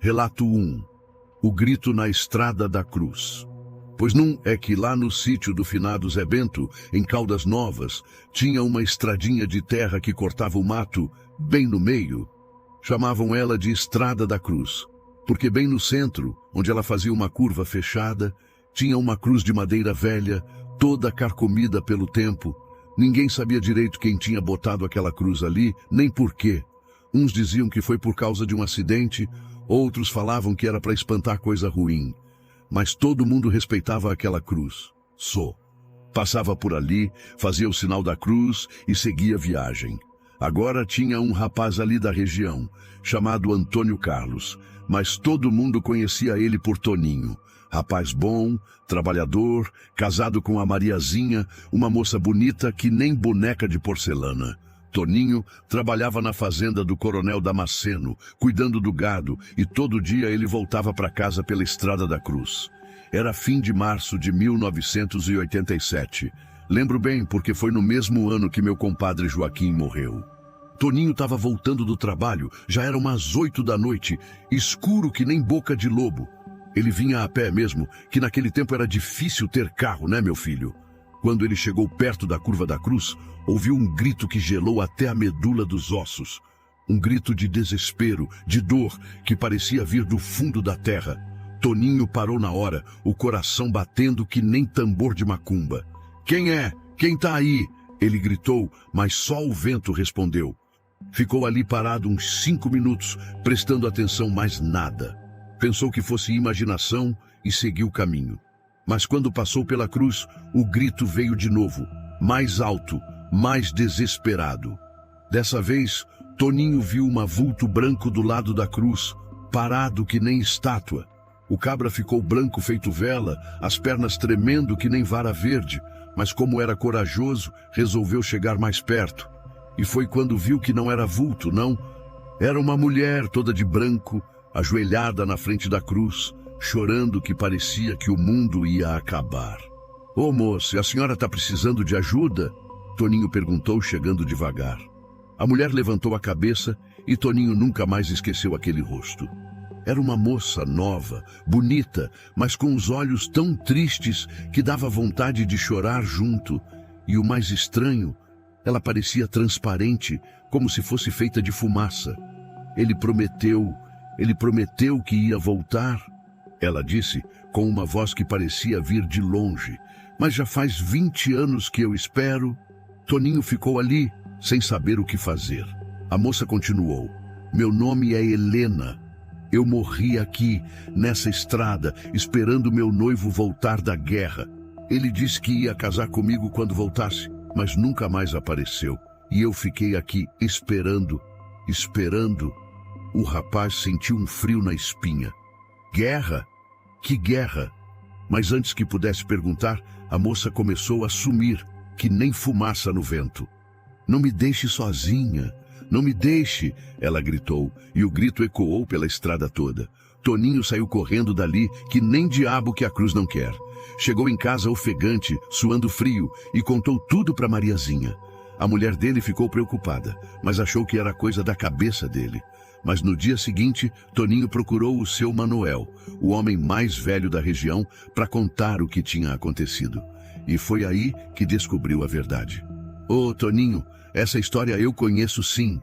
Relato 1. O grito na Estrada da Cruz. Pois não é que lá no sítio do finado Zé Bento, em Caldas Novas, tinha uma estradinha de terra que cortava o mato bem no meio. Chamavam ela de Estrada da Cruz, porque bem no centro, onde ela fazia uma curva fechada, tinha uma cruz de madeira velha, toda carcomida pelo tempo. Ninguém sabia direito quem tinha botado aquela cruz ali, nem por quê. Uns diziam que foi por causa de um acidente, outros falavam que era para espantar coisa ruim. Mas todo mundo respeitava aquela cruz. Passava por ali, fazia o sinal da cruz e seguia a viagem. Agora tinha um rapaz ali da região, chamado Antônio Carlos, mas todo mundo conhecia ele por Toninho. Rapaz bom, trabalhador, casado com a Mariazinha, uma moça bonita que nem boneca de porcelana. Toninho trabalhava na fazenda do Coronel Damasceno, cuidando do gado, e todo dia ele voltava para casa pela Estrada da Cruz. Era fim de março de 1987. Lembro bem porque foi no mesmo ano que meu compadre Joaquim morreu. Toninho estava voltando do trabalho, já eram umas 8 da noite, escuro que nem boca de lobo. Ele vinha a pé mesmo, que naquele tempo era difícil ter carro, né, meu filho? Quando ele chegou perto da curva da cruz, ouviu um grito que gelou até a medula dos ossos. Um grito de desespero, de dor, que parecia vir do fundo da terra. Toninho parou na hora, o coração batendo que nem tambor de macumba. "Quem é? Quem tá aí?" Ele gritou, mas só o vento respondeu. Ficou ali parado uns 5 minutos, prestando atenção mais nada. Pensou que fosse imaginação e seguiu o caminho. Mas quando passou pela cruz, o grito veio de novo, mais alto, mais desesperado. Dessa vez, Toninho viu um vulto branco do lado da cruz, parado que nem estátua. O cabra ficou branco feito vela, as pernas tremendo que nem vara verde, mas como era corajoso, resolveu chegar mais perto. E foi quando viu que não era vulto, não. Era uma mulher toda de branco, ajoelhada na frente da cruz, chorando que parecia que o mundo ia acabar. "Ô moça, a senhora está precisando de ajuda?" Toninho perguntou, chegando devagar. A mulher levantou a cabeça e Toninho nunca mais esqueceu aquele rosto. Era uma moça nova, bonita, mas com os olhos tão tristes que dava vontade de chorar junto. E o mais estranho, ela parecia transparente, como se fosse feita de fumaça. Ele prometeu que ia voltar. Ela disse, com uma voz que parecia vir de longe. "Mas já faz 20 anos que eu espero." Toninho ficou ali, sem saber o que fazer. A moça continuou. "Meu nome é Helena. Eu morri aqui, nessa estrada, esperando meu noivo voltar da guerra. Ele disse que ia casar comigo quando voltasse, mas nunca mais apareceu. E eu fiquei aqui esperando. O rapaz sentiu um frio na espinha. "Guerra? Que guerra?" Mas antes que pudesse perguntar, a moça começou a sumir, que nem fumaça no vento. "Não me deixe sozinha, não me deixe!" ela gritou, e o grito ecoou pela estrada toda. Toninho saiu correndo dali, que nem diabo que a cruz não quer. Chegou em casa ofegante, suando frio, e contou tudo para Mariazinha. A mulher dele ficou preocupada, mas achou que era coisa da cabeça dele. Mas no dia seguinte, Toninho procurou o seu Manuel, o homem mais velho da região, para contar o que tinha acontecido. E foi aí que descobriu a verdade. "Ô, Toninho, essa história eu conheço sim",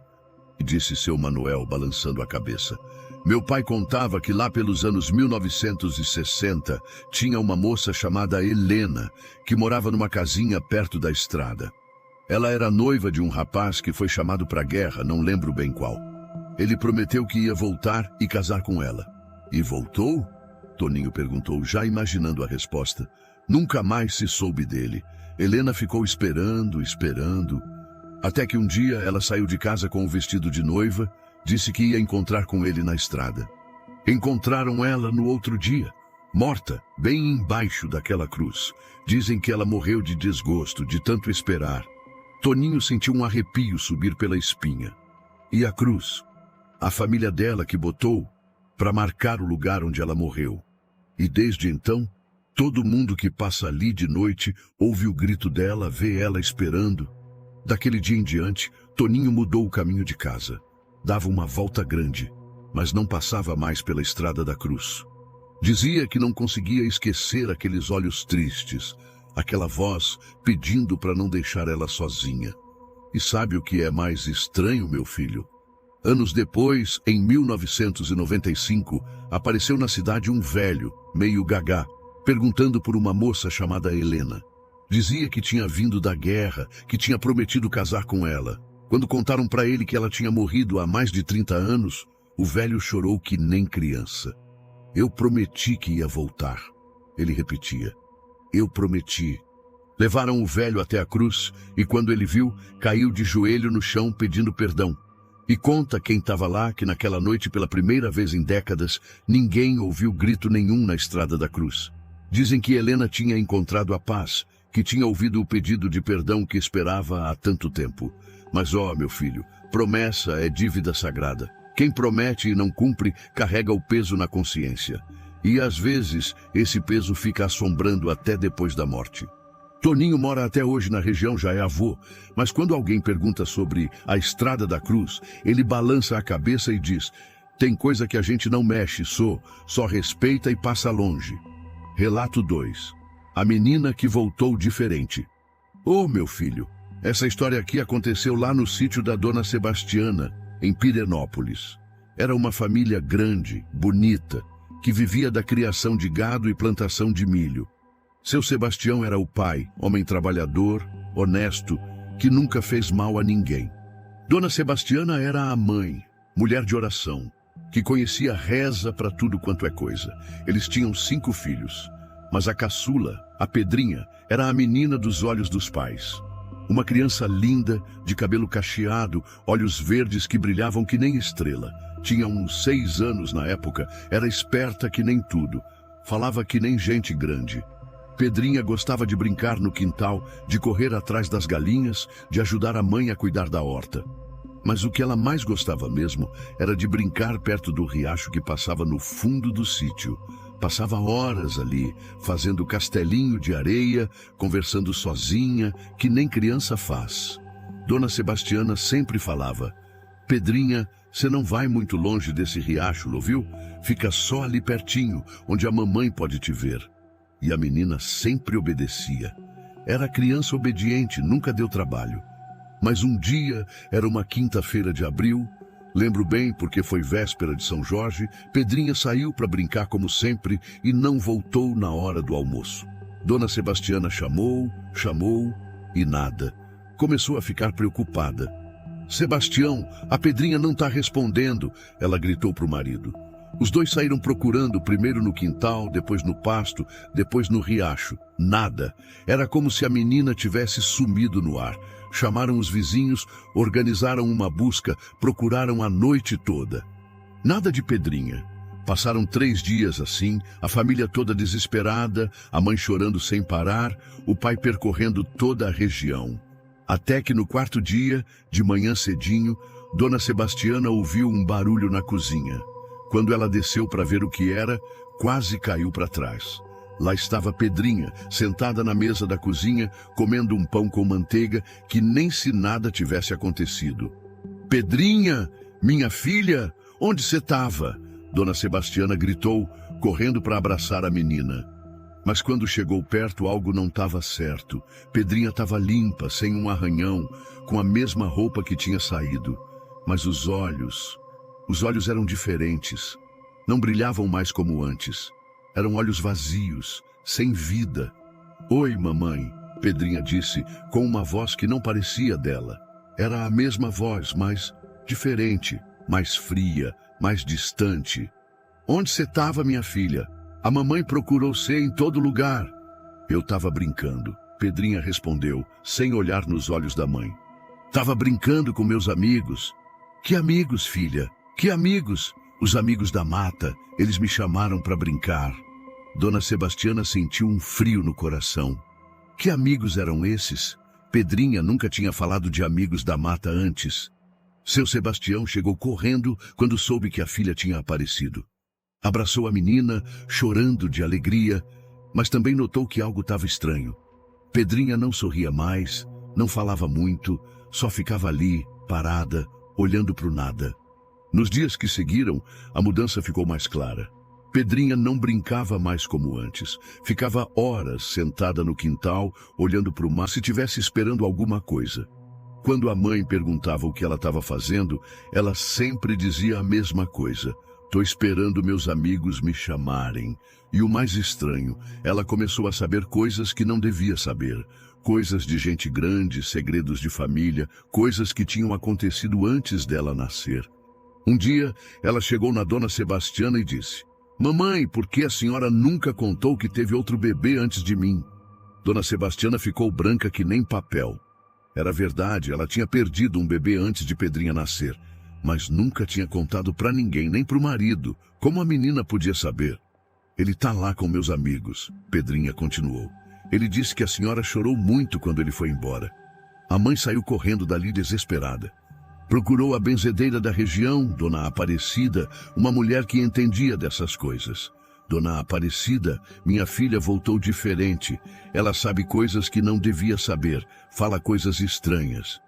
disse seu Manuel, balançando a cabeça. "Meu pai contava que lá pelos anos 1960 tinha uma moça chamada Helena, que morava numa casinha perto da estrada. Ela era noiva de um rapaz que foi chamado para a guerra, não lembro bem qual. Ele prometeu que ia voltar e casar com ela." "E voltou?" Toninho perguntou, já imaginando a resposta. Nunca mais se soube dele. Helena ficou esperando, até que um dia ela saiu de casa com o vestido de noiva, disse que ia encontrar com ele na estrada. Encontraram ela no outro dia, morta, bem embaixo daquela cruz. Dizem que ela morreu de desgosto, de tanto esperar. Toninho sentiu um arrepio subir pela espinha. E a cruz? A família dela que botou para marcar o lugar onde ela morreu. E desde então, todo mundo que passa ali de noite ouve o grito dela, vê ela esperando. Daquele dia em diante, Toninho mudou o caminho de casa. Dava uma volta grande, mas não passava mais pela estrada da cruz. Dizia que não conseguia esquecer aqueles olhos tristes, aquela voz pedindo para não deixar ela sozinha. E sabe o que é mais estranho, meu filho? Anos depois, em 1995, apareceu na cidade um velho, meio gagá, perguntando por uma moça chamada Helena. Dizia que tinha vindo da guerra, que tinha prometido casar com ela. Quando contaram para ele que ela tinha morrido há mais de 30 anos, o velho chorou que nem criança. Eu prometi que ia voltar. Ele repetia. Eu prometi. Levaram o velho até a cruz e quando ele viu, caiu de joelho no chão pedindo perdão. E conta quem estava lá que naquela noite, pela primeira vez em décadas, ninguém ouviu grito nenhum na estrada da cruz. Dizem que Helena tinha encontrado a paz, que tinha ouvido o pedido de perdão que esperava há tanto tempo. Mas, meu filho, promessa é dívida sagrada. Quem promete e não cumpre, carrega o peso na consciência. E, às vezes, esse peso fica assombrando até depois da morte. Toninho mora até hoje na região, já é avô, mas quando alguém pergunta sobre a Estrada da Cruz, ele balança a cabeça e diz: tem coisa que a gente não mexe, só respeita e passa longe. Relato 2. A menina que voltou diferente. Meu filho, essa história aqui aconteceu lá no sítio da Dona Sebastiana, em Pirenópolis. Era uma família grande, bonita, que vivia da criação de gado e plantação de milho. Seu Sebastião era o pai, homem trabalhador, honesto, que nunca fez mal a ninguém. Dona Sebastiana era a mãe, mulher de oração, que conhecia reza para tudo quanto é coisa. Eles tinham 5 filhos, mas a caçula, a Pedrinha, era a menina dos olhos dos pais. Uma criança linda, de cabelo cacheado, olhos verdes que brilhavam que nem estrela. Tinha uns 6 anos na época, era esperta que nem tudo, falava que nem gente grande. Pedrinha gostava de brincar no quintal, de correr atrás das galinhas, de ajudar a mãe a cuidar da horta. Mas o que ela mais gostava mesmo era de brincar perto do riacho que passava no fundo do sítio. Passava horas ali, fazendo castelinho de areia, conversando sozinha, que nem criança faz. Dona Sebastiana sempre falava: Pedrinha, você não vai muito longe desse riacho, ouviu? Fica só ali pertinho, onde a mamãe pode te ver. E a menina sempre obedecia. Era criança obediente, nunca deu trabalho. Mas um dia, era uma quinta-feira de abril, lembro bem porque foi véspera de São Jorge, Pedrinha saiu para brincar como sempre e não voltou na hora do almoço. Dona Sebastiana chamou e nada. Começou a ficar preocupada. Sebastião, a Pedrinha não está respondendo, ela gritou para o marido. Os dois saíram procurando, primeiro no quintal, depois no pasto, depois no riacho. Nada. Era como se a menina tivesse sumido no ar. Chamaram os vizinhos, organizaram uma busca, procuraram a noite toda. Nada de Pedrinha. Passaram 3 dias assim, a família toda desesperada, a mãe chorando sem parar, o pai percorrendo toda a região. Até que no 4º dia, de manhã cedinho, Dona Sebastiana ouviu um barulho na cozinha. Quando ela desceu para ver o que era, quase caiu para trás. Lá estava Pedrinha, sentada na mesa da cozinha, comendo um pão com manteiga, que nem se nada tivesse acontecido. Pedrinha, minha filha, onde você estava? Dona Sebastiana gritou, correndo para abraçar a menina. Mas quando chegou perto, algo não estava certo. Pedrinha estava limpa, sem um arranhão, com a mesma roupa que tinha saído. Mas os olhos eram diferentes. Não brilhavam mais como antes. Eram olhos vazios, sem vida. Oi, mamãe, Pedrinha disse, com uma voz que não parecia dela. Era a mesma voz, mas diferente, mais fria, mais distante. Onde você estava, minha filha? A mamãe procurou você em todo lugar. Eu estava brincando, Pedrinha respondeu, sem olhar nos olhos da mãe. Estava brincando com meus amigos. Que amigos, filha? Que amigos? Os amigos da mata, eles me chamaram para brincar. Dona Sebastiana sentiu um frio no coração. Que amigos eram esses? Pedrinha nunca tinha falado de amigos da mata antes. Seu Sebastião chegou correndo quando soube que a filha tinha aparecido. Abraçou a menina, chorando de alegria, mas também notou que algo estava estranho. Pedrinha não sorria mais, não falava muito, só ficava ali, parada, olhando para o nada. Nos dias que seguiram, a mudança ficou mais clara. Pedrinha não brincava mais como antes. Ficava horas sentada no quintal, olhando para o mar, se estivesse esperando alguma coisa. Quando a mãe perguntava o que ela estava fazendo, ela sempre dizia a mesma coisa. Tô esperando meus amigos me chamarem. E o mais estranho, ela começou a saber coisas que não devia saber. Coisas de gente grande, segredos de família, coisas que tinham acontecido antes dela nascer. Um dia, ela chegou na dona Sebastiana e disse: Mamãe, por que a senhora nunca contou que teve outro bebê antes de mim? Dona Sebastiana ficou branca que nem papel. Era verdade, ela tinha perdido um bebê antes de Pedrinha nascer, mas nunca tinha contado para ninguém, nem para o marido. Como a menina podia saber? Ele tá lá com meus amigos, Pedrinha continuou. Ele disse que a senhora chorou muito quando ele foi embora. A mãe saiu correndo dali desesperada. Procurou a benzedeira da região, Dona Aparecida, uma mulher que entendia dessas coisas. Dona Aparecida, minha filha voltou diferente. Ela sabe coisas que não devia saber, fala coisas estranhas.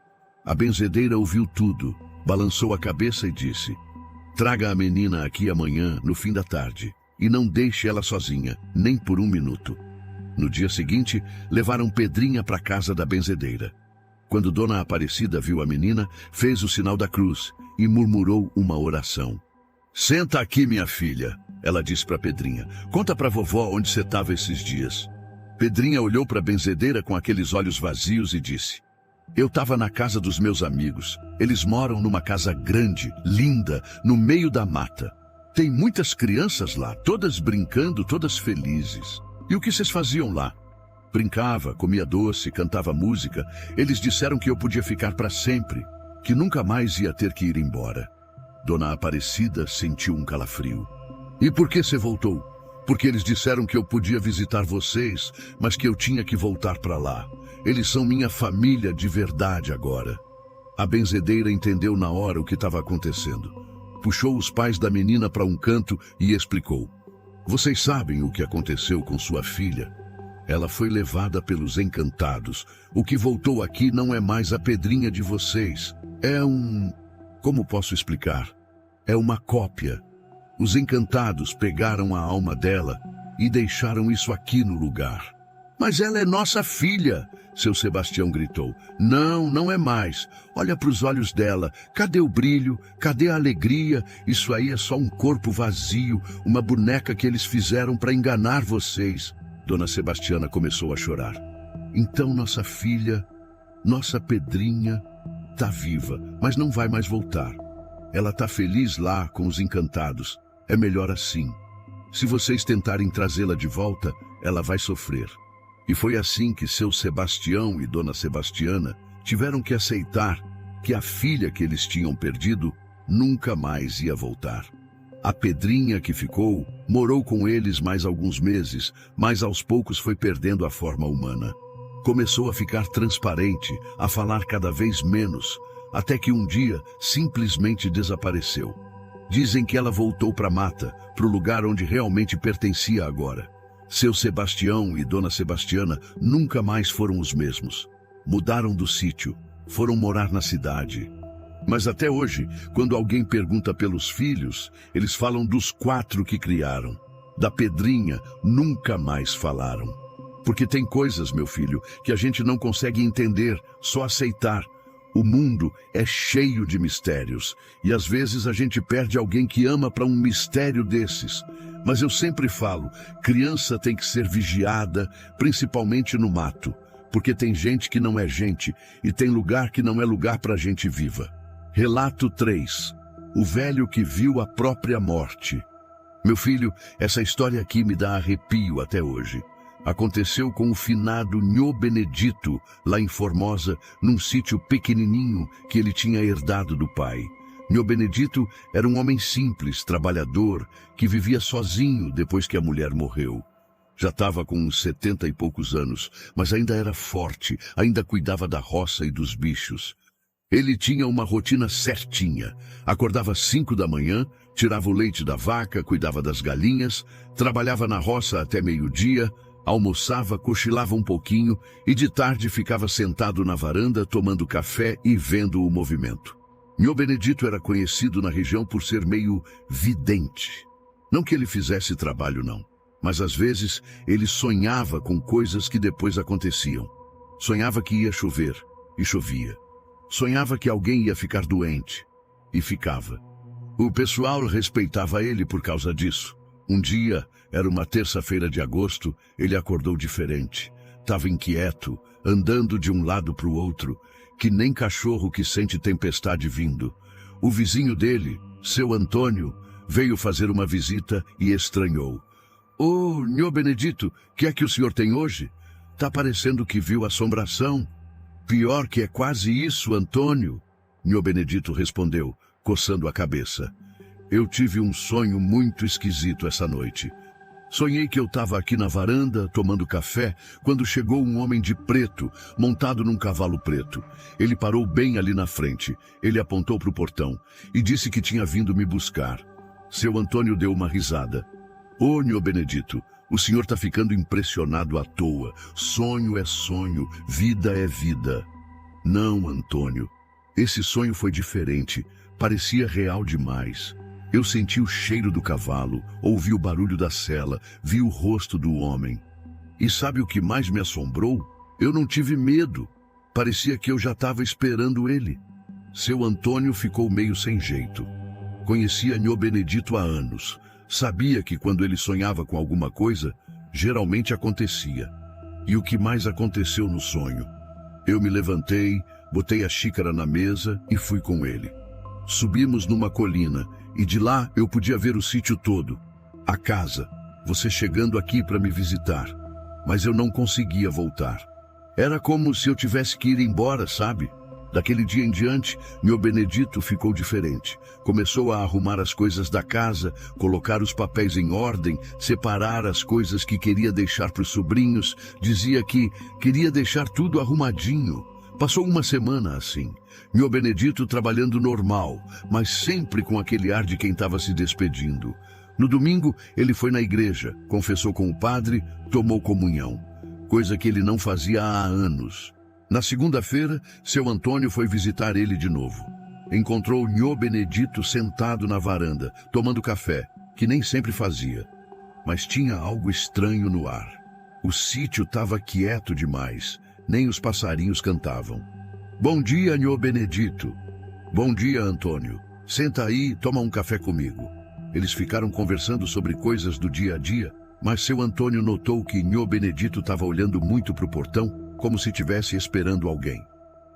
A benzedeira ouviu tudo, balançou a cabeça e disse: Traga a menina aqui amanhã, no fim da tarde, e não deixe ela sozinha, nem por um minuto. No dia seguinte, levaram Pedrinha para a casa da benzedeira. Quando Dona Aparecida viu a menina, fez o sinal da cruz e murmurou uma oração. Senta aqui, minha filha, ela disse para Pedrinha. Conta para vovó onde você estava esses dias. Pedrinha olhou para a benzedeira com aqueles olhos vazios e disse: Eu estava na casa dos meus amigos. Eles moram numa casa grande, linda, no meio da mata. Tem muitas crianças lá, todas brincando, todas felizes. E o que vocês faziam lá? Brincava, comia doce, cantava música. Eles disseram que eu podia ficar para sempre, que nunca mais ia ter que ir embora. Dona Aparecida sentiu um calafrio. E por que você voltou? Porque eles disseram que eu podia visitar vocês, mas que eu tinha que voltar para lá. Eles são minha família de verdade agora. A benzedeira entendeu na hora o que estava acontecendo. Puxou os pais da menina para um canto e explicou. Vocês sabem o que aconteceu com sua filha? Ela foi levada pelos encantados. O que voltou aqui não é mais a Pedrinha de vocês. É Como posso explicar? É uma cópia. Os encantados pegaram a alma dela e deixaram isso aqui no lugar. Mas ela é nossa filha, seu Sebastião gritou. Não, não é mais. Olha para os olhos dela. Cadê o brilho? Cadê a alegria? Isso aí é só um corpo vazio, uma boneca que eles fizeram para enganar vocês. Dona Sebastiana começou a chorar. Então nossa filha, nossa Pedrinha, tá viva, mas não vai mais voltar. Ela tá feliz lá com os encantados. É melhor assim. Se vocês tentarem trazê-la de volta, ela vai sofrer. E foi assim que seu Sebastião e Dona Sebastiana tiveram que aceitar que a filha que eles tinham perdido nunca mais ia voltar. A Pedrinha que ficou, morou com eles mais alguns meses, mas aos poucos foi perdendo a forma humana. Começou a ficar transparente, a falar cada vez menos, até que um dia simplesmente desapareceu. Dizem que ela voltou para a mata, para o lugar onde realmente pertencia agora. Seu Sebastião e Dona Sebastiana nunca mais foram os mesmos. Mudaram do sítio, foram morar na cidade. Mas até hoje, quando alguém pergunta pelos filhos, eles falam dos 4 que criaram. Da Pedrinha, nunca mais falaram. Porque tem coisas, meu filho, que a gente não consegue entender, só aceitar. O mundo é cheio de mistérios, e às vezes a gente perde alguém que ama para um mistério desses. Mas eu sempre falo, criança tem que ser vigiada, principalmente no mato, porque tem gente que não é gente, e tem lugar que não é lugar para gente viva. Relato 3. O velho que viu a própria morte. Meu filho, essa história aqui me dá arrepio até hoje. Aconteceu com o finado Nhô Benedito, lá em Formosa, num sítio pequenininho que ele tinha herdado do pai. Nhô Benedito era um homem simples, trabalhador, que vivia sozinho depois que a mulher morreu. Já estava com uns 70 e poucos anos, mas ainda era forte, ainda cuidava da roça e dos bichos. Ele tinha uma rotina certinha. Acordava às 5 da manhã, tirava o leite da vaca, cuidava das galinhas, trabalhava na roça até meio-dia, almoçava, cochilava um pouquinho e de tarde ficava sentado na varanda tomando café e vendo o movimento. Nhô Benedito era conhecido na região por ser meio vidente. Não que ele fizesse trabalho, não. Mas às vezes ele sonhava com coisas que depois aconteciam. Sonhava que ia chover, e chovia. Sonhava que alguém ia ficar doente, e ficava. O pessoal respeitava ele por causa disso. Um dia, era uma terça-feira de agosto, ele acordou diferente. Estava inquieto, andando de um lado para o outro, que nem cachorro que sente tempestade vindo. O vizinho dele, seu Antônio, veio fazer uma visita e estranhou. "Ô, Nhô Benedito, que é que o senhor tem hoje? Tá parecendo que viu assombração." "Pior que é quase isso, Antônio," Nhô Benedito respondeu, coçando a cabeça. "Eu tive um sonho muito esquisito essa noite. Sonhei que eu estava aqui na varanda, tomando café, quando chegou um homem de preto, montado num cavalo preto. Ele parou bem ali na frente. Ele apontou para o portão e disse que tinha vindo me buscar." Seu Antônio deu uma risada. "Ô, Nhô Benedito, o senhor está ficando impressionado à toa. Sonho é sonho, vida é vida." "Não, Antônio. Esse sonho foi diferente. Parecia real demais. Eu senti o cheiro do cavalo, ouvi o barulho da sela, vi o rosto do homem. E sabe o que mais me assombrou? Eu não tive medo. Parecia que eu já estava esperando ele." Seu Antônio ficou meio sem jeito. Conhecia Nhô Benedito há anos. Sabia que quando ele sonhava com alguma coisa, geralmente acontecia. E o que mais aconteceu no sonho? Eu me levantei, botei a xícara na mesa e fui com ele. Subimos numa colina e de lá eu podia ver o sítio todo. A casa, você chegando aqui para me visitar. Mas eu não conseguia voltar. Era como se eu tivesse que ir embora, sabe? Daquele dia em diante, Nhô Benedito ficou diferente. Começou a arrumar as coisas da casa, colocar os papéis em ordem, separar as coisas que queria deixar para os sobrinhos. Dizia que queria deixar tudo arrumadinho. Passou uma semana assim. Nhô Benedito trabalhando normal, mas sempre com aquele ar de quem estava se despedindo. No domingo, ele foi na igreja, confessou com o padre, tomou comunhão. Coisa que ele não fazia há anos. Na segunda-feira, seu Antônio foi visitar ele de novo. Encontrou Nhô Benedito sentado na varanda, tomando café, que nem sempre fazia. Mas tinha algo estranho no ar. O sítio estava quieto demais, nem os passarinhos cantavam. "Bom dia, Nhô Benedito." "Bom dia, Antônio. Senta aí e toma um café comigo." Eles ficaram conversando sobre coisas do dia a dia, mas seu Antônio notou que Nhô Benedito estava olhando muito para o portão, como se estivesse esperando alguém.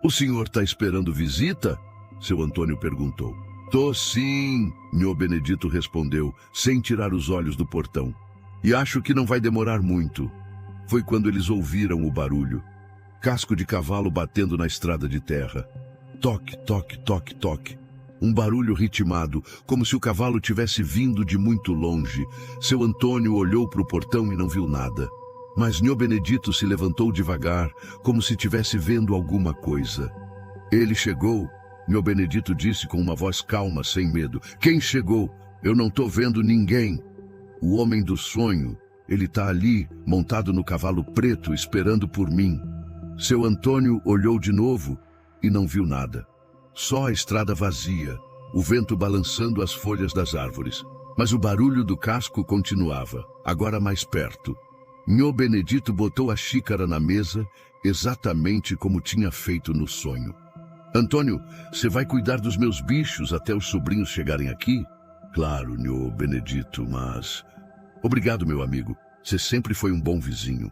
"O senhor está esperando visita?" Seu Antônio perguntou. "Tô sim," Nhô Benedito respondeu, sem tirar os olhos do portão. "E acho que não vai demorar muito." Foi quando eles ouviram o barulho. Casco de cavalo batendo na estrada de terra. Toque, toque, toque, toque. Um barulho ritmado, como se o cavalo tivesse vindo de muito longe. Seu Antônio olhou para o portão e não viu nada. Mas Nhô Benedito se levantou devagar, como se estivesse vendo alguma coisa. "Ele chegou," Nhô Benedito disse com uma voz calma, sem medo. "Quem chegou? Eu não estou vendo ninguém." "O homem do sonho. Ele está ali, montado no cavalo preto, esperando por mim." Seu Antônio olhou de novo e não viu nada. Só a estrada vazia, o vento balançando as folhas das árvores. Mas o barulho do casco continuava, agora mais perto. Nhô Benedito botou a xícara na mesa, exatamente como tinha feito no sonho. "Antônio, você vai cuidar dos meus bichos até os sobrinhos chegarem aqui?" "Claro, Nhô Benedito, mas..." "Obrigado, meu amigo. Você sempre foi um bom vizinho."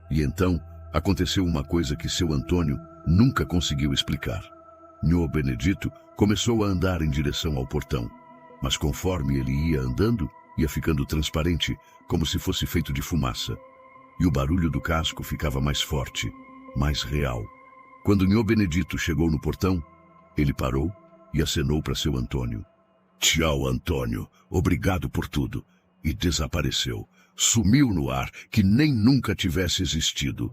E então, aconteceu uma coisa que seu Antônio nunca conseguiu explicar. Nhô Benedito começou a andar em direção ao portão. Mas conforme ele ia andando, ia ficando transparente, como se fosse feito de fumaça. E o barulho do casco ficava mais forte, mais real. Quando Nhô Benedito chegou no portão, ele parou e acenou para seu Antônio. "Tchau, Antônio. Obrigado por tudo." E desapareceu. Sumiu no ar, que nem nunca tivesse existido.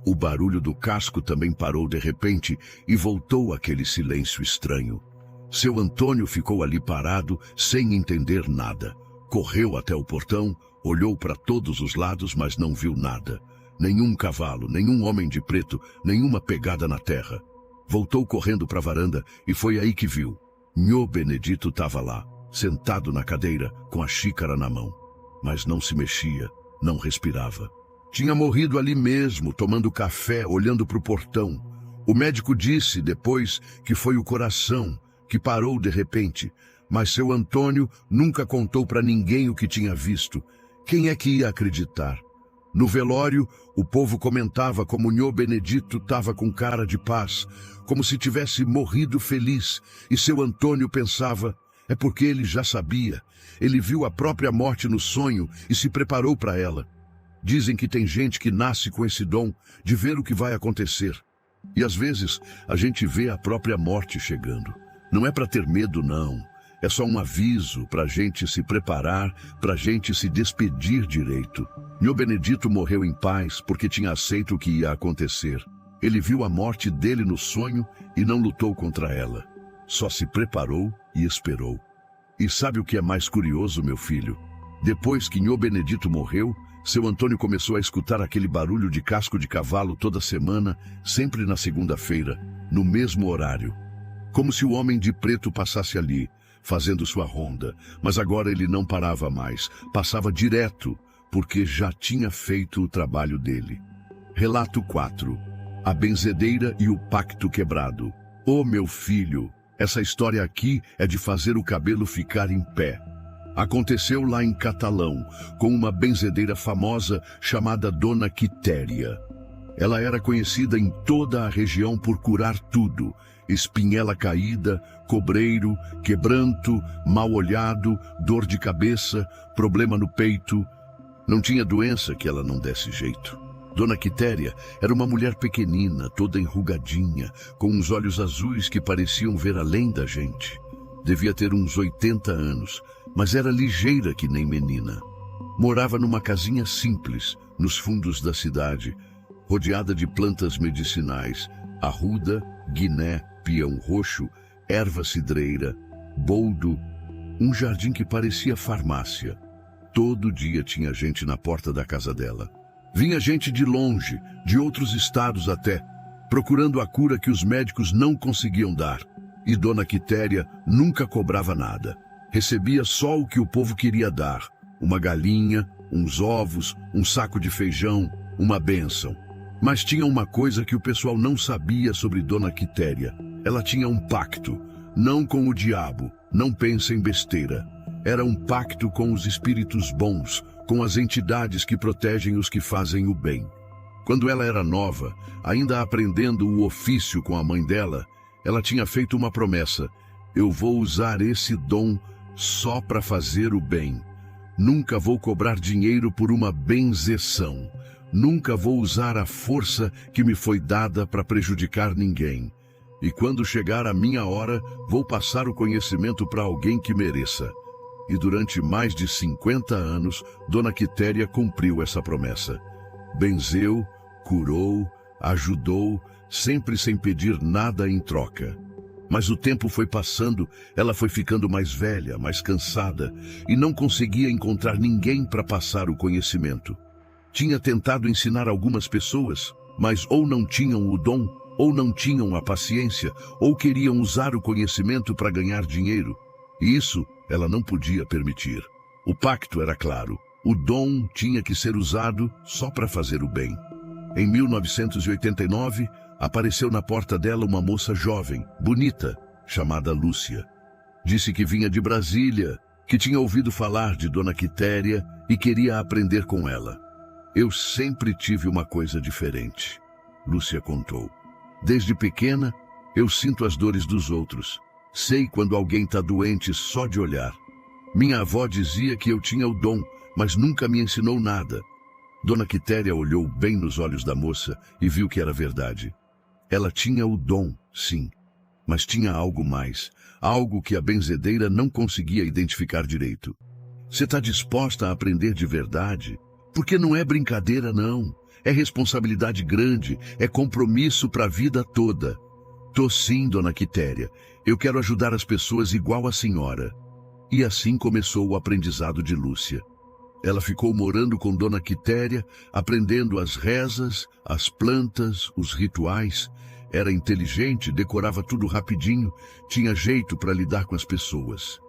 O barulho do casco também parou de repente e voltou aquele silêncio estranho. Seu Antônio ficou ali parado, sem entender nada. Correu até o portão, olhou para todos os lados, mas não viu nada. Nenhum cavalo, nenhum homem de preto, nenhuma pegada na terra. Voltou correndo para a varanda e foi aí que viu. Nhô Benedito estava lá, sentado na cadeira, com a xícara na mão. Mas não se mexia, não respirava. Tinha morrido ali mesmo, tomando café, olhando para o portão. O médico disse depois que foi o coração, que parou de repente. Mas seu Antônio nunca contou para ninguém o que tinha visto. Quem é que ia acreditar? No velório, o povo comentava como Nhô Benedito estava com cara de paz, como se tivesse morrido feliz. E seu Antônio pensava, é porque ele já sabia. Ele viu a própria morte no sonho e se preparou para ela. Dizem que tem gente que nasce com esse dom de ver o que vai acontecer. E às vezes a gente vê a própria morte chegando. Não é para ter medo, não. É só um aviso para a gente se preparar, para a gente se despedir direito. Nhô Benedito morreu em paz porque tinha aceito o que ia acontecer. Ele viu a morte dele no sonho e não lutou contra ela. Só se preparou e esperou. E sabe o que é mais curioso, meu filho? Depois que Nhô Benedito morreu, seu Antônio começou a escutar aquele barulho de casco de cavalo toda semana, sempre na segunda-feira, no mesmo horário. Como se o homem de preto passasse ali, fazendo sua ronda, mas agora ele não parava mais, passava direto, porque já tinha feito o trabalho dele. Relato 4. A benzedeira e o pacto quebrado. Oh, meu filho, essa história aqui é de fazer o cabelo ficar em pé. Aconteceu lá em Catalão, com uma benzedeira famosa chamada Dona Quitéria. Ela era conhecida em toda a região por curar tudo: espinhela caída, cobreiro, quebranto, mal-olhado, dor de cabeça, problema no peito. Não tinha doença que ela não desse jeito. Dona Quitéria era uma mulher pequenina, toda enrugadinha, com uns olhos azuis que pareciam ver além da gente. Devia ter uns 80 anos, mas era ligeira que nem menina. Morava numa casinha simples, nos fundos da cidade, rodeada de plantas medicinais: arruda, guiné, peão roxo, erva cidreira, boldo, um jardim que parecia farmácia. Todo dia tinha gente na porta da casa dela. Vinha gente de longe, de outros estados até, procurando a cura que os médicos não conseguiam dar. E Dona Quitéria nunca cobrava nada. Recebia só o que o povo queria dar: uma galinha, uns ovos, um saco de feijão, uma bênção. Mas tinha uma coisa que o pessoal não sabia sobre Dona Quitéria. Ela tinha um pacto, não com o diabo, não pense em besteira. Era um pacto com os espíritos bons, com as entidades que protegem os que fazem o bem. Quando ela era nova, ainda aprendendo o ofício com a mãe dela, ela tinha feito uma promessa: eu vou usar esse dom só para fazer o bem. Nunca vou cobrar dinheiro por uma benzeção. Nunca vou usar a força que me foi dada para prejudicar ninguém. E quando chegar a minha hora, vou passar o conhecimento para alguém que mereça. E durante mais de 50 anos, Dona Quitéria cumpriu essa promessa. Benzeu, curou, ajudou, sempre sem pedir nada em troca. Mas o tempo foi passando, ela foi ficando mais velha, mais cansada, e não conseguia encontrar ninguém para passar o conhecimento. Tinha tentado ensinar algumas pessoas, mas ou não tinham o dom, ou não tinham a paciência, ou queriam usar o conhecimento para ganhar dinheiro. E isso ela não podia permitir. O pacto era claro: o dom tinha que ser usado só para fazer o bem. Em 1989, apareceu na porta dela uma moça jovem, bonita, chamada Lúcia. Disse que vinha de Brasília, que tinha ouvido falar de Dona Quitéria e queria aprender com ela. Eu sempre tive uma coisa diferente, Lúcia contou. Desde pequena, eu sinto as dores dos outros. Sei quando alguém está doente só de olhar. Minha avó dizia que eu tinha o dom, mas nunca me ensinou nada. Dona Quitéria olhou bem nos olhos da moça e viu que era verdade. Ela tinha o dom, sim, mas tinha algo mais, algo que a benzedeira não conseguia identificar direito. Você está disposta a aprender de verdade? Porque não é brincadeira, não. É responsabilidade grande, é compromisso para a vida toda. Tô sim, Dona Quitéria. Eu quero ajudar as pessoas igual a senhora. E assim começou o aprendizado de Lúcia. Ela ficou morando com Dona Quitéria, aprendendo as rezas, as plantas, os rituais. Era inteligente, decorava tudo rapidinho, tinha jeito para lidar com as pessoas.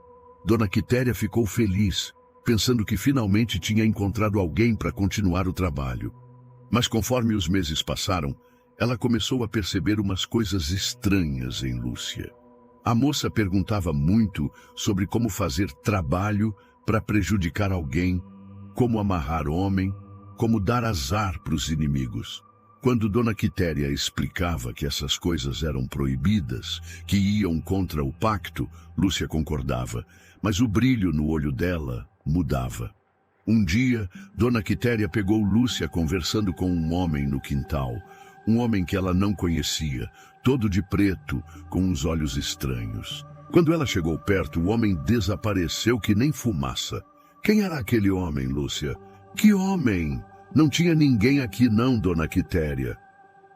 Dona Quitéria ficou feliz, pensando que finalmente tinha encontrado alguém para continuar o trabalho. Mas conforme os meses passaram, ela começou a perceber umas coisas estranhas em Lúcia. A moça perguntava muito sobre como fazer trabalho para prejudicar alguém, como amarrar homem, como dar azar para os inimigos. Quando Dona Quitéria explicava que essas coisas eram proibidas, que iam contra o pacto, Lúcia concordava, mas o brilho no olho dela mudava. Um dia, Dona Quitéria pegou Lúcia conversando com um homem no quintal, um homem que ela não conhecia, todo de preto, com uns olhos estranhos. Quando ela chegou perto, o homem desapareceu que nem fumaça. Quem era aquele homem, Lúcia? Que homem? Não tinha ninguém aqui não, Dona Quitéria.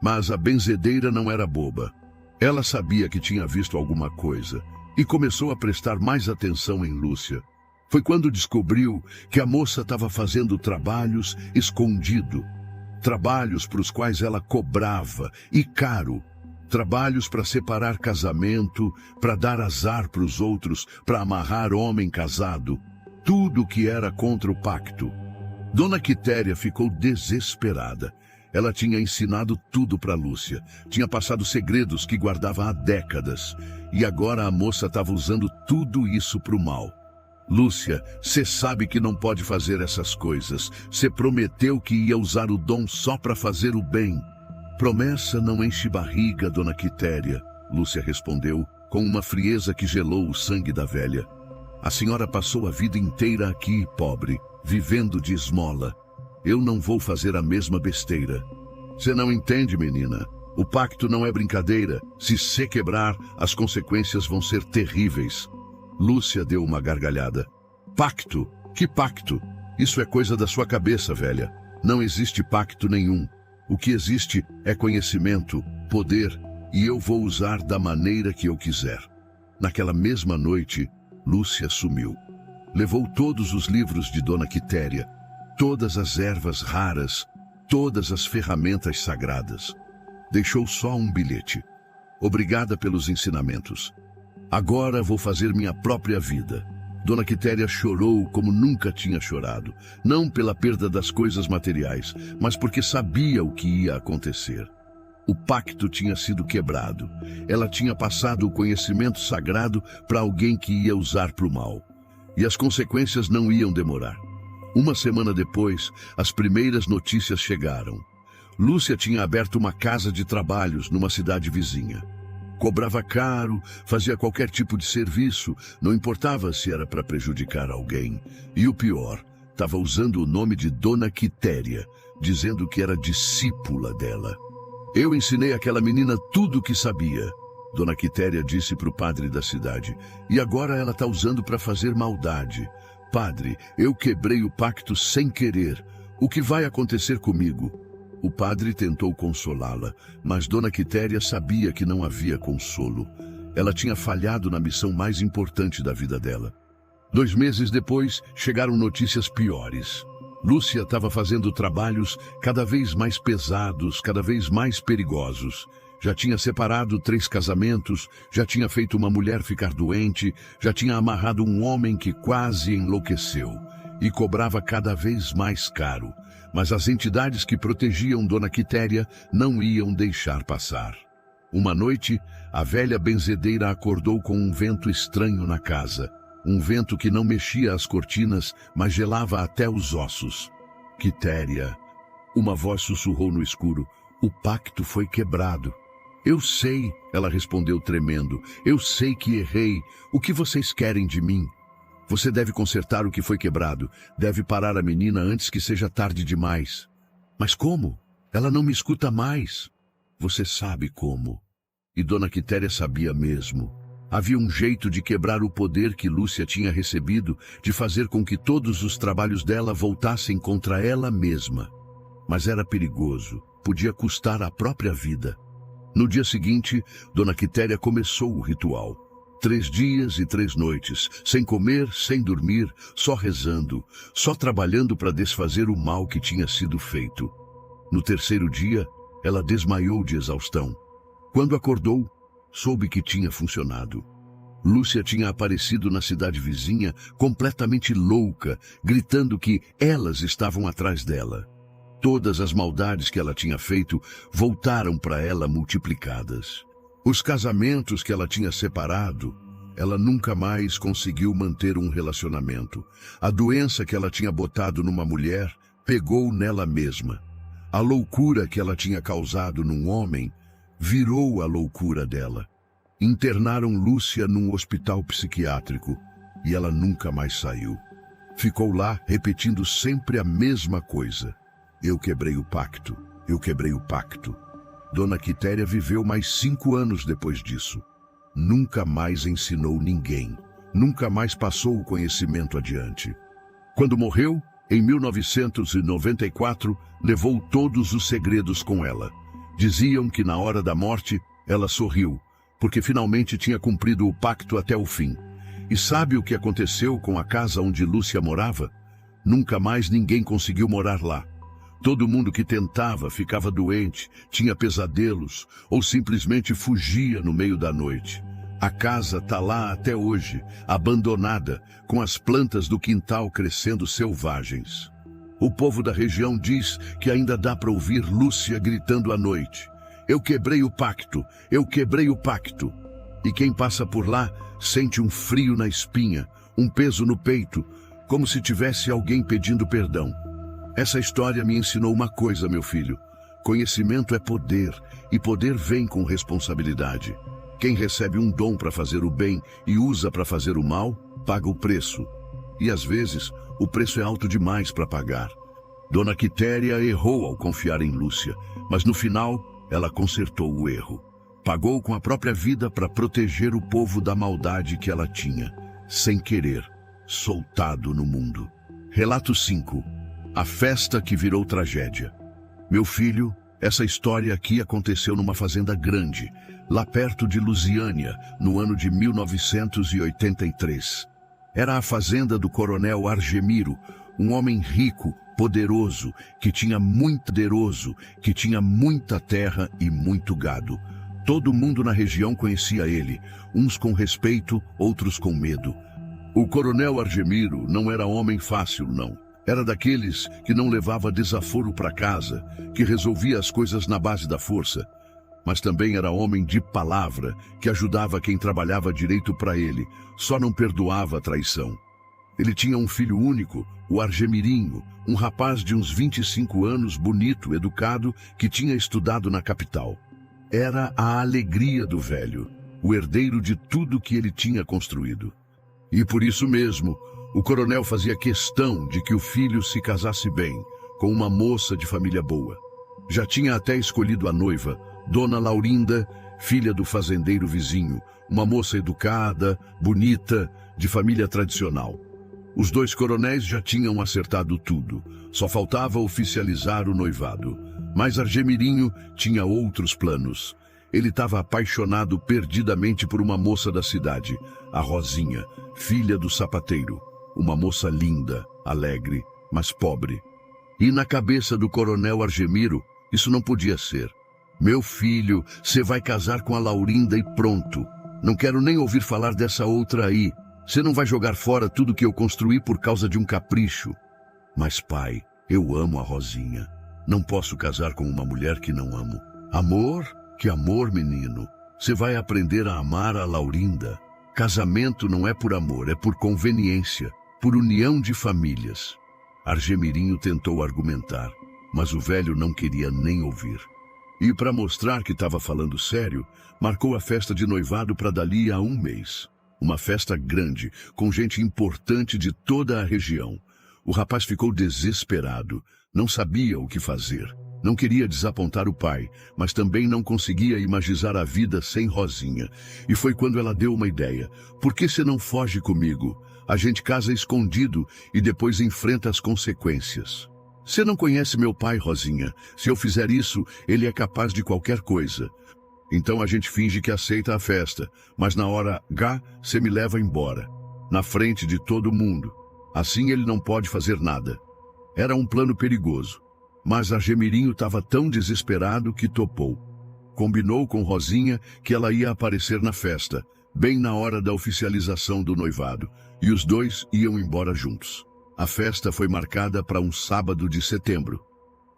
Mas a benzedeira não era boba. Ela sabia que tinha visto alguma coisa e começou a prestar mais atenção em Lúcia. Foi quando descobriu que a moça estava fazendo trabalhos escondido. Trabalhos para os quais ela cobrava, e caro. Trabalhos para separar casamento, para dar azar para os outros, para amarrar homem casado. Tudo que era contra o pacto. Dona Quitéria ficou desesperada. Ela tinha ensinado tudo para Lúcia. Tinha passado segredos que guardava há décadas. E agora a moça estava usando tudo isso para o mal. Lúcia, você sabe que não pode fazer essas coisas. Você prometeu que ia usar o dom só para fazer o bem. Promessa não enche barriga, Dona Quitéria, Lúcia respondeu, com uma frieza que gelou o sangue da velha. A senhora passou a vida inteira aqui, pobre, vivendo de esmola. Eu não vou fazer a mesma besteira. Você não entende, menina. O pacto não é brincadeira. Se você quebrar, as consequências vão ser terríveis. Lúcia deu uma gargalhada. Pacto? Que pacto? Isso é coisa da sua cabeça, velha. Não existe pacto nenhum. O que existe é conhecimento, poder, e eu vou usar da maneira que eu quiser. Naquela mesma noite, Lúcia sumiu. Levou todos os livros de Dona Quitéria, todas as ervas raras, todas as ferramentas sagradas. Deixou só um bilhete. Obrigada pelos ensinamentos. Agora vou fazer minha própria vida. Dona Quitéria chorou como nunca tinha chorado, não pela perda das coisas materiais, mas porque sabia o que ia acontecer. O pacto tinha sido quebrado. Ela tinha passado o conhecimento sagrado para alguém que ia usar para o mal. E as consequências não iam demorar. Uma semana depois, as primeiras notícias chegaram. Lúcia tinha aberto uma casa de trabalhos numa cidade vizinha. Cobrava caro, fazia qualquer tipo de serviço, não importava se era para prejudicar alguém. E o pior, estava usando o nome de Dona Quitéria, dizendo que era discípula dela. Eu ensinei aquela menina tudo o que sabia, Dona Quitéria disse para o padre da cidade, e agora ela está usando para fazer maldade. Padre, eu quebrei o pacto sem querer. O que vai acontecer comigo? O padre tentou consolá-la, mas Dona Quitéria sabia que não havia consolo. Ela tinha falhado na missão mais importante da vida dela. 2 meses depois, chegaram notícias piores. Lúcia estava fazendo trabalhos cada vez mais pesados, cada vez mais perigosos. Já tinha separado 3 casamentos, já tinha feito uma mulher ficar doente, já tinha amarrado um homem que quase enlouqueceu. E cobrava cada vez mais caro. Mas as entidades que protegiam Dona Quitéria não iam deixar passar. Uma noite, a velha benzedeira acordou com um vento estranho na casa. Um vento que não mexia as cortinas, mas gelava até os ossos. Quitéria. Uma voz sussurrou no escuro. O pacto foi quebrado. Eu sei, ela respondeu tremendo. Eu sei que errei. O que vocês querem de mim? Você deve consertar o que foi quebrado. Deve parar a menina antes que seja tarde demais. Mas como? Ela não me escuta mais. Você sabe como. E Dona Quitéria sabia mesmo. Havia um jeito de quebrar o poder que Lúcia tinha recebido, de fazer com que todos os trabalhos dela voltassem contra ela mesma. Mas era perigoso. Podia custar a própria vida. No dia seguinte, Dona Quitéria começou o ritual. 3 dias e 3 noites, sem comer, sem dormir, só rezando, só trabalhando para desfazer o mal que tinha sido feito. No 3º dia, ela desmaiou de exaustão. Quando acordou, soube que tinha funcionado. Lúcia tinha aparecido na cidade vizinha, completamente louca, gritando que elas estavam atrás dela. Todas as maldades que ela tinha feito voltaram para ela multiplicadas. Os casamentos que ela tinha separado, ela nunca mais conseguiu manter um relacionamento. A doença que ela tinha botado numa mulher pegou nela mesma. A loucura que ela tinha causado num homem virou a loucura dela. Internaram Lúcia num hospital psiquiátrico e ela nunca mais saiu. Ficou lá repetindo sempre a mesma coisa. Eu quebrei o pacto, eu quebrei o pacto. Dona Quitéria viveu mais 5 anos depois disso. Nunca mais ensinou ninguém. Nunca mais passou o conhecimento adiante. Quando morreu, em 1994, levou todos os segredos com ela. Diziam que na hora da morte, ela sorriu, porque finalmente tinha cumprido o pacto até o fim. E sabe o que aconteceu com a casa onde Lúcia morava? Nunca mais ninguém conseguiu morar lá. Todo mundo que tentava ficava doente, tinha pesadelos ou simplesmente fugia no meio da noite. A casa está lá até hoje, abandonada, com as plantas do quintal crescendo selvagens. O povo da região diz que ainda dá para ouvir Lúcia gritando à noite. Eu quebrei o pacto, eu quebrei o pacto. E quem passa por lá sente um frio na espinha, um peso no peito, como se tivesse alguém pedindo perdão. Essa história me ensinou uma coisa, meu filho. Conhecimento é poder, e poder vem com responsabilidade. Quem recebe um dom para fazer o bem e usa para fazer o mal, paga o preço. E às vezes, o preço é alto demais para pagar. Dona Quitéria errou ao confiar em Lúcia, mas no final, ela consertou o erro. Pagou com a própria vida para proteger o povo da maldade que ela tinha, sem querer, soltado no mundo. Relato 5. A festa que virou tragédia. Meu filho, essa história aqui aconteceu numa fazenda grande, lá perto de Lusiânia, no ano de 1983. Era a fazenda do coronel Argemiro, um homem rico, poderoso, que tinha muita terra e muito gado. Todo mundo na região conhecia ele, uns com respeito, outros com medo. O coronel Argemiro não era homem fácil, não. Era daqueles que não levava desaforo para casa, que resolvia as coisas na base da força. Mas também era homem de palavra, que ajudava quem trabalhava direito para ele, só não perdoava a traição. Ele tinha um filho único, o Argemirinho, um rapaz de uns 25 anos, bonito, educado, que tinha estudado na capital. Era a alegria do velho, o herdeiro de tudo que ele tinha construído. E por isso mesmo, o coronel fazia questão de que o filho se casasse bem, com uma moça de família boa. Já tinha até escolhido a noiva, Dona Laurinda, filha do fazendeiro vizinho, uma moça educada, bonita, de família tradicional. Os 2 coronéis já tinham acertado tudo, só faltava oficializar o noivado. Mas Argemirinho tinha outros planos. Ele estava apaixonado perdidamente por uma moça da cidade, a Rosinha, filha do sapateiro. Uma moça linda, alegre, mas pobre. E na cabeça do coronel Argemiro, isso não podia ser. Meu filho, você vai casar com a Laurinda e pronto. Não quero nem ouvir falar dessa outra aí. Você não vai jogar fora tudo que eu construí por causa de um capricho. Mas pai, eu amo a Rosinha. Não posso casar com uma mulher que não amo. Amor? Que amor, menino. Você vai aprender a amar a Laurinda. Casamento não é por amor, é por conveniência. Por união de famílias. Argemirinho tentou argumentar, mas o velho não queria nem ouvir. E para mostrar que estava falando sério, marcou a festa de noivado para dali a 1 mês. Uma festa grande, com gente importante de toda a região. O rapaz ficou desesperado, não sabia o que fazer. Não queria desapontar o pai, mas também não conseguia imaginar a vida sem Rosinha. E foi quando ela deu uma ideia. Por que você não foge comigo? A gente casa escondido e depois enfrenta as consequências. Você não conhece meu pai, Rosinha. Se eu fizer isso, ele é capaz de qualquer coisa. Então a gente finge que aceita a festa, mas na hora H, você me leva embora. Na frente de todo mundo. Assim ele não pode fazer nada. Era um plano perigoso. Mas Argemirinho estava tão desesperado que topou. Combinou com Rosinha que ela ia aparecer na festa, bem na hora da oficialização do noivado, e os dois iam embora juntos. A festa foi marcada para um sábado de setembro.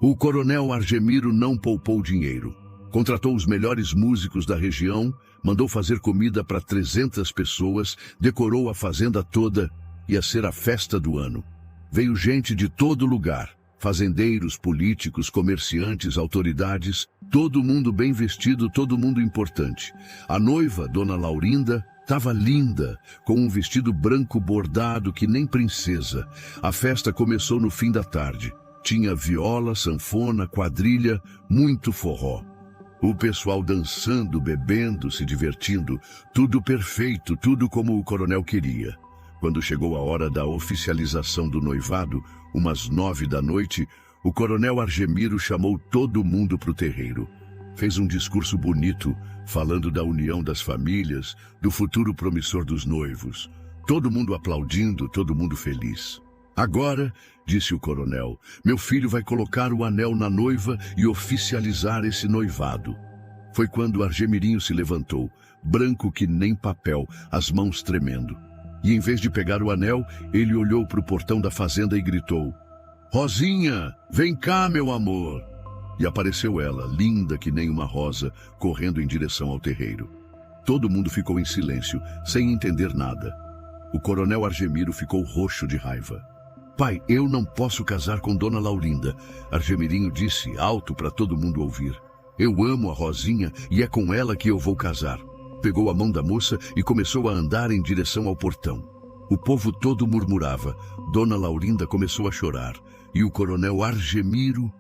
O coronel Argemiro não poupou dinheiro. Contratou os melhores músicos da região, mandou fazer comida para 300 pessoas, decorou a fazenda toda. Ia ser a festa do ano. Veio gente de todo lugar, fazendeiros, políticos, comerciantes, autoridades, todo mundo bem vestido, todo mundo importante. A noiva, Dona Laurinda, estava linda, com um vestido branco bordado que nem princesa. A festa começou no fim da tarde. Tinha viola, sanfona, quadrilha, muito forró. O pessoal dançando, bebendo, se divertindo, tudo perfeito, tudo como o coronel queria. Quando chegou a hora da oficialização do noivado, umas 9 da noite, o coronel Argemiro chamou todo mundo para o terreiro. Fez um discurso bonito, falando da união das famílias, do futuro promissor dos noivos. Todo mundo aplaudindo, todo mundo feliz. Agora, disse o coronel, meu filho vai colocar o anel na noiva e oficializar esse noivado. Foi quando Argemirinho se levantou, branco que nem papel, as mãos tremendo. E em vez de pegar o anel, ele olhou para o portão da fazenda e gritou: Rosinha, vem cá, meu amor! E apareceu ela, linda que nem uma rosa, correndo em direção ao terreiro. Todo mundo ficou em silêncio, sem entender nada. O coronel Argemiro ficou roxo de raiva. Pai, eu não posso casar com Dona Laurinda, Argemirinho disse alto para todo mundo ouvir. Eu amo a Rosinha e é com ela que eu vou casar. Pegou a mão da moça e começou a andar em direção ao portão. O povo todo murmurava. Dona Laurinda começou a chorar. E o coronel Argemiro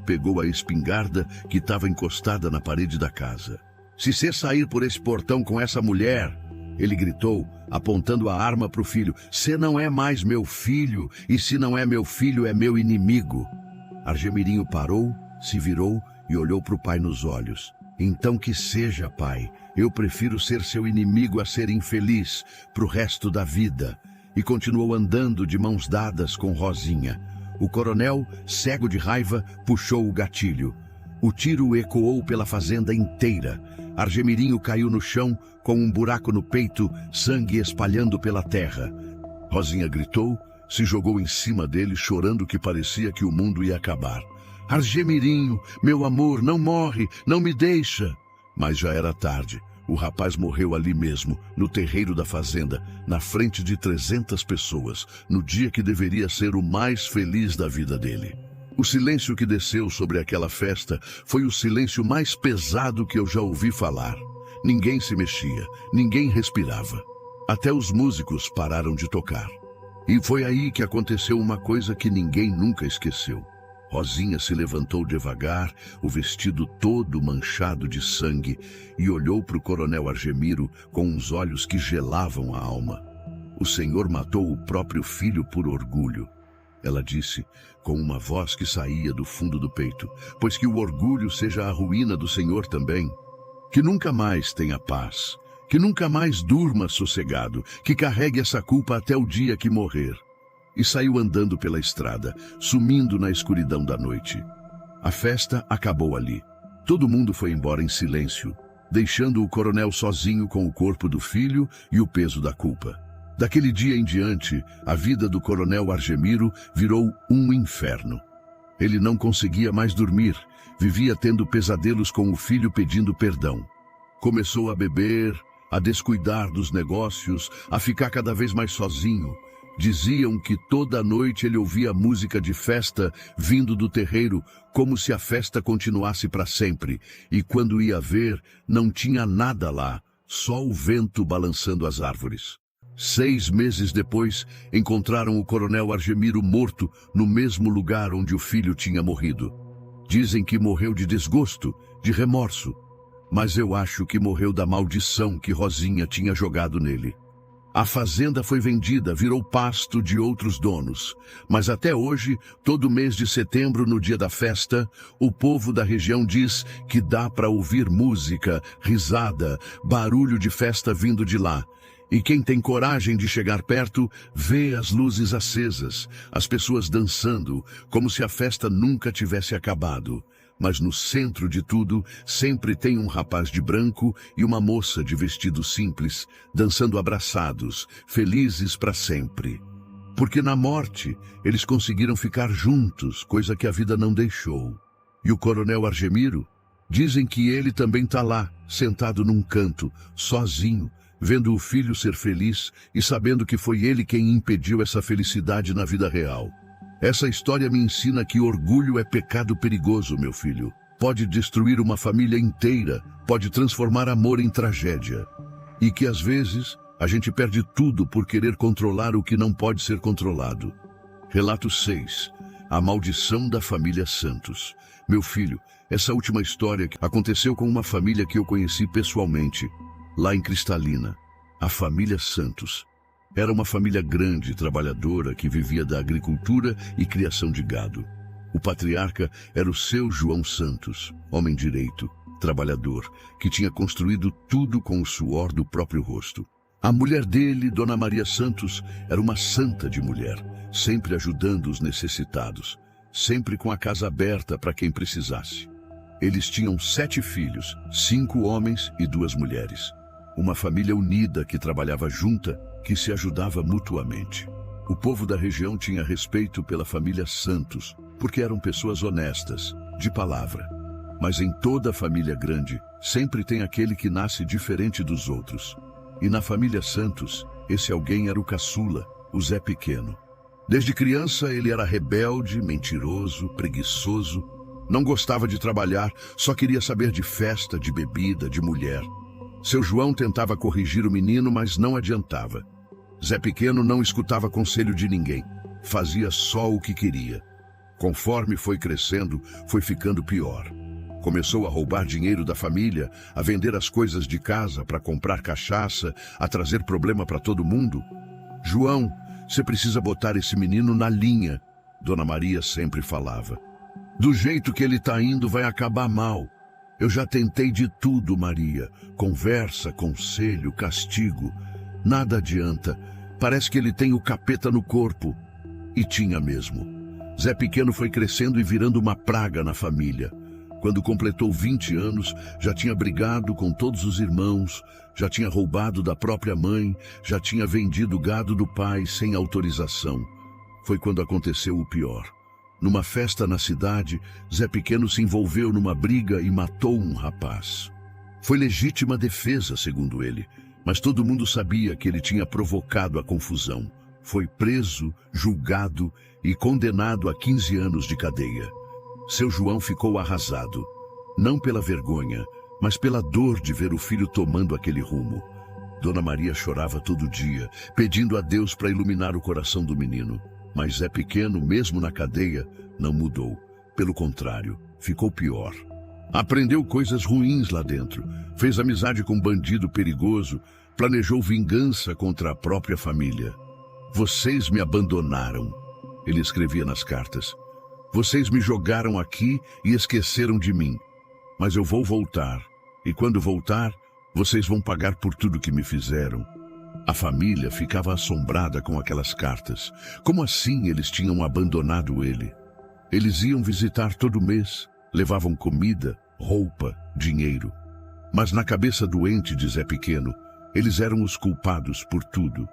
pegou a espingarda que estava encostada na parede da casa. Se você sair por esse portão com essa mulher, ele gritou, apontando a arma para o filho, você não é mais meu filho, e se não é meu filho, é meu inimigo. Argemirinho parou, se virou e olhou para o pai nos olhos. Então que seja, pai, eu prefiro ser seu inimigo a ser infeliz pro resto da vida. E continuou andando de mãos dadas com Rosinha. O coronel, cego de raiva, puxou o gatilho. O tiro ecoou pela fazenda inteira. Argemirinho caiu no chão, com um buraco no peito, sangue espalhando pela terra. Rosinha gritou, se jogou em cima dele, chorando que parecia que o mundo ia acabar. Argemirinho, meu amor, não morre, não me deixa. Mas já era tarde. O rapaz morreu ali mesmo, no terreiro da fazenda, na frente de 300 pessoas, no dia que deveria ser o mais feliz da vida dele. O silêncio que desceu sobre aquela festa foi o silêncio mais pesado que eu já ouvi falar. Ninguém se mexia, ninguém respirava. Até os músicos pararam de tocar. E foi aí que aconteceu uma coisa que ninguém nunca esqueceu. Rosinha se levantou devagar, o vestido todo manchado de sangue, e olhou para o coronel Argemiro com uns olhos que gelavam a alma. O senhor matou o próprio filho por orgulho. Ela disse, com uma voz que saía do fundo do peito, pois que o orgulho seja a ruína do senhor também. Que nunca mais tenha paz, que nunca mais durma sossegado, que carregue essa culpa até o dia que morrer. E saiu andando pela estrada, sumindo na escuridão da noite. A festa acabou ali. Todo mundo foi embora em silêncio, deixando o coronel sozinho com o corpo do filho e o peso da culpa. Daquele dia em diante, a vida do coronel Argemiro virou um inferno. Ele não conseguia mais dormir, vivia tendo pesadelos com o filho pedindo perdão. Começou a beber, a descuidar dos negócios, a ficar cada vez mais sozinho. Diziam que toda noite ele ouvia música de festa vindo do terreiro, como se a festa continuasse para sempre, e quando ia ver, não tinha nada lá, só o vento balançando as árvores. 6 meses depois, encontraram o coronel Argemiro morto no mesmo lugar onde o filho tinha morrido. Dizem que morreu de desgosto, de remorso, mas eu acho que morreu da maldição que Rosinha tinha jogado nele. A fazenda foi vendida, virou pasto de outros donos. Mas até hoje, todo mês de setembro, no dia da festa, o povo da região diz que dá para ouvir música, risada, barulho de festa vindo de lá. E quem tem coragem de chegar perto, vê as luzes acesas, as pessoas dançando, como se a festa nunca tivesse acabado. mas no centro de tudo sempre tem um rapaz de branco e uma moça de vestido simples, dançando abraçados, felizes para sempre. Porque na morte eles conseguiram ficar juntos, coisa que a vida não deixou. E o coronel Argemiro? Dizem que ele também está lá, sentado num canto, sozinho, vendo o filho ser feliz e sabendo que foi ele quem impediu essa felicidade na vida real. Essa história me ensina que orgulho é pecado perigoso, meu filho. Pode destruir uma família inteira, pode transformar amor em tragédia. E que às vezes a gente perde tudo por querer controlar o que não pode ser controlado. Relato 6. A maldição da família Santos. Meu filho, essa última história aconteceu com uma família que eu conheci pessoalmente, lá em Cristalina. A família Santos. Era uma família grande e trabalhadora que vivia da agricultura e criação de gado. O patriarca era o seu João Santos, homem direito, trabalhador, que tinha construído tudo com o suor do próprio rosto. A mulher dele, Dona Maria Santos, era uma santa de mulher, sempre ajudando os necessitados, sempre com a casa aberta para quem precisasse. Eles tinham 7 filhos, 5 homens e 2 mulheres. Uma família unida que trabalhava junta, que se ajudava mutuamente. O povo da região tinha respeito pela família Santos, porque eram pessoas honestas, de palavra. Mas em toda família grande, sempre tem aquele que nasce diferente dos outros. E na família Santos, esse alguém era o caçula, o Zé Pequeno. Desde criança ele era rebelde, mentiroso, preguiçoso, não gostava de trabalhar, só queria saber de festa, de bebida, de mulher. Seu João tentava corrigir o menino, mas não adiantava. Zé Pequeno não escutava conselho de ninguém, fazia só o que queria. Conforme foi crescendo, foi ficando pior. Começou a roubar dinheiro da família, a vender as coisas de casa para comprar cachaça, a trazer problema para todo mundo. João, você precisa botar esse menino na linha, Dona Maria sempre falava. Do jeito que ele está indo, vai acabar mal. Eu já tentei de tudo, Maria. Conversa, conselho, castigo. Nada adianta. Parece que ele tem o capeta no corpo. E tinha mesmo. Zé Pequeno foi crescendo e virando uma praga na família. Quando completou 20 anos, já tinha brigado com todos os irmãos, já tinha roubado da própria mãe, já tinha vendido gado do pai sem autorização. Foi quando aconteceu o pior. Numa festa na cidade, Zé Pequeno se envolveu numa briga e matou um rapaz. Foi legítima defesa, segundo ele, mas todo mundo sabia que ele tinha provocado a confusão. Foi preso, julgado e condenado a 15 anos de cadeia. Seu João ficou arrasado, não pela vergonha, mas pela dor de ver o filho tomando aquele rumo. Dona Maria chorava todo dia, pedindo a Deus para iluminar o coração do menino. Mas Zé Pequeno, mesmo na cadeia, não mudou. Pelo contrário, ficou pior. Aprendeu coisas ruins lá dentro, fez amizade com um bandido perigoso, planejou vingança contra a própria família. Vocês me abandonaram, ele escrevia nas cartas. Vocês me jogaram aqui e esqueceram de mim. Mas eu vou voltar, e quando voltar, vocês vão pagar por tudo que me fizeram. A família ficava assombrada com aquelas cartas. Como assim eles tinham abandonado ele? Eles iam visitar todo mês, levavam comida, roupa, dinheiro. Mas na cabeça doente de Zé Pequeno, eles eram os culpados por tudo.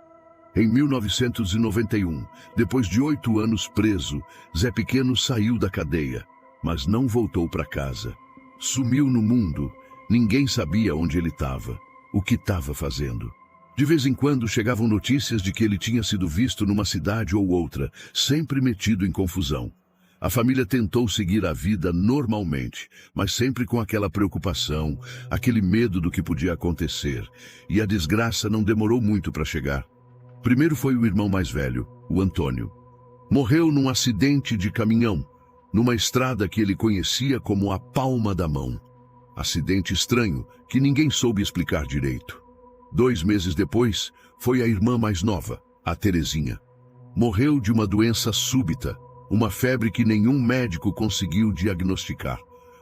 Em 1991, depois de 8 anos preso, Zé Pequeno saiu da cadeia, mas não voltou para casa. Sumiu no mundo, ninguém sabia onde ele estava, o que estava fazendo. De vez em quando chegavam notícias de que ele tinha sido visto numa cidade ou outra, sempre metido em confusão. A família tentou seguir a vida normalmente, mas sempre com aquela preocupação, aquele medo do que podia acontecer. E a desgraça não demorou muito para chegar. Primeiro foi o irmão mais velho, o Antônio. Morreu num acidente de caminhão, numa estrada que ele conhecia como a palma da mão. Acidente estranho, que ninguém soube explicar direito. 2 meses depois, foi a irmã mais nova, a Terezinha. Morreu de uma doença súbita, uma febre que nenhum médico conseguiu diagnosticar.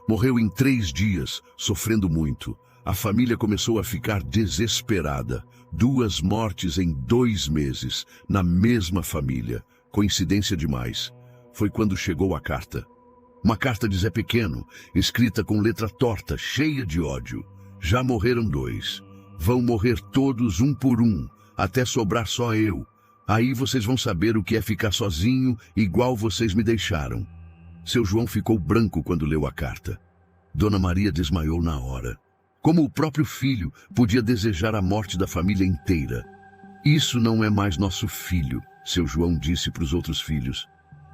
Morreu em 3 dias, sofrendo muito. A família começou a ficar desesperada. 2 mortes em 2 meses, na mesma família. Coincidência demais. Foi quando chegou a carta. Uma carta de Zé Pequeno, escrita com letra torta, cheia de ódio. Já morreram 2. Vão morrer todos um por um, até sobrar só eu. Aí vocês vão saber o que é ficar sozinho, igual vocês me deixaram. Seu João ficou branco quando leu a carta. Dona Maria desmaiou na hora. Como o próprio filho podia desejar a morte da família inteira. Isso não é mais nosso filho, seu João disse para os outros filhos.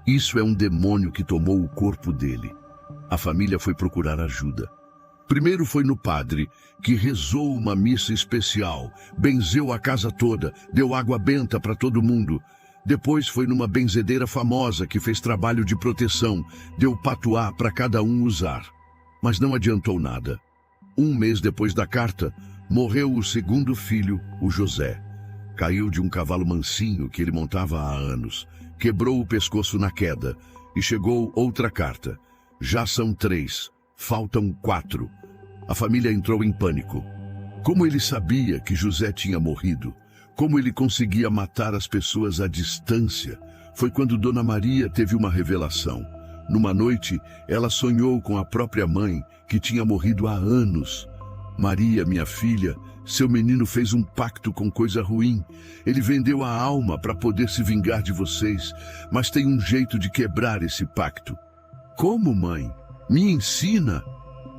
Isso é um demônio que tomou o corpo dele. A família foi procurar ajuda. Primeiro foi no padre, que rezou uma missa especial, benzeu a casa toda, deu água benta para todo mundo. Depois foi numa benzedeira famosa que fez trabalho de proteção, deu patuá para cada um usar. Mas não adiantou nada. 1 mês depois da carta, morreu o segundo filho, o José. Caiu de um cavalo mansinho que ele montava há anos, quebrou o pescoço na queda e chegou outra carta. Já são 3, faltam 4. A família entrou em pânico. Como ele sabia que José tinha morrido, como ele conseguia matar as pessoas à distância, foi quando Dona Maria teve uma revelação. Numa noite, ela sonhou com a própria mãe, que tinha morrido há anos. Maria, minha filha, seu menino fez um pacto com coisa ruim. Ele vendeu a alma para poder se vingar de vocês, mas tem um jeito de quebrar esse pacto. Como, mãe? Me ensina.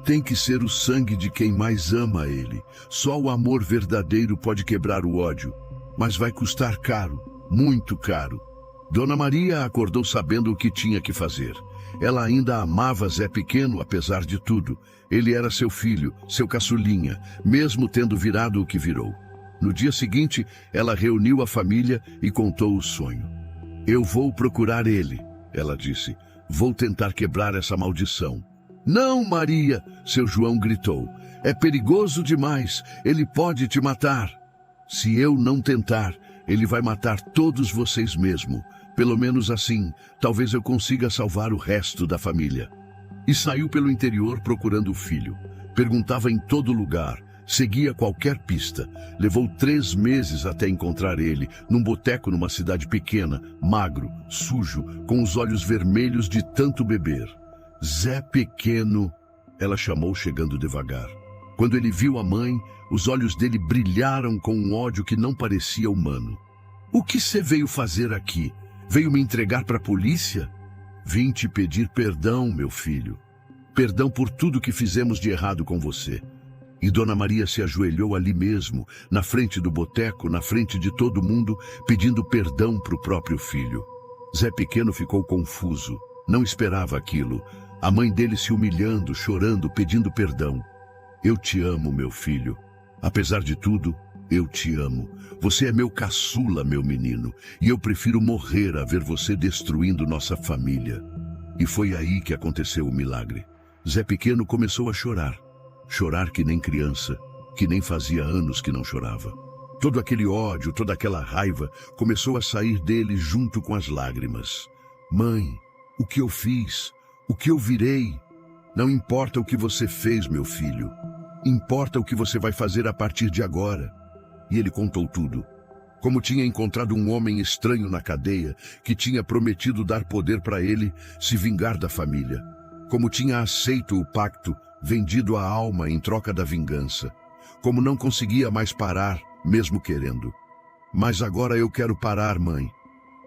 Tem que ser o sangue de quem mais ama ele. Só o amor verdadeiro pode quebrar o ódio. Mas vai custar caro, muito caro. Dona Maria acordou sabendo o que tinha que fazer. Ela ainda amava Zé Pequeno, apesar de tudo. Ele era seu filho, seu caçulinha, mesmo tendo virado o que virou. No dia seguinte, ela reuniu a família e contou o sonho. Eu vou procurar ele, ela disse. Vou tentar quebrar essa maldição. Não, Maria, seu João gritou. É perigoso demais, ele pode te matar. Se eu não tentar, ele vai matar todos vocês mesmo. Pelo menos assim, talvez eu consiga salvar o resto da família. E saiu pelo interior procurando o filho. Perguntava em todo lugar, seguia qualquer pista. Levou 3 meses até encontrar ele, num boteco numa cidade pequena, magro, sujo, com os olhos vermelhos de tanto beber. Zé Pequeno, ela chamou chegando devagar. Quando ele viu a mãe, os olhos dele brilharam com um ódio que não parecia humano. O que você veio fazer aqui? Veio me entregar para a polícia? Vim te pedir perdão, meu filho. Perdão por tudo que fizemos de errado com você. E Dona Maria se ajoelhou ali mesmo, na frente do boteco, na frente de todo mundo, pedindo perdão para o próprio filho. Zé Pequeno ficou confuso. Não esperava aquilo. A mãe dele se humilhando, chorando, pedindo perdão. Eu te amo, meu filho. Apesar de tudo, eu te amo. Você é meu caçula, meu menino, e eu prefiro morrer a ver você destruindo nossa família. E foi aí que aconteceu o milagre. Zé Pequeno começou a chorar. Chorar que nem criança, que nem fazia anos que não chorava. Todo aquele ódio, toda aquela raiva começou a sair dele junto com as lágrimas. Mãe, o que eu fiz? O que eu virei? Não importa o que você fez, meu filho. Importa o que você vai fazer a partir de agora. E ele contou tudo. Como tinha encontrado um homem estranho na cadeia, que tinha prometido dar poder para ele se vingar da família. Como tinha aceito o pacto, vendido a alma em troca da vingança. Como não conseguia mais parar, mesmo querendo. Mas agora eu quero parar, mãe.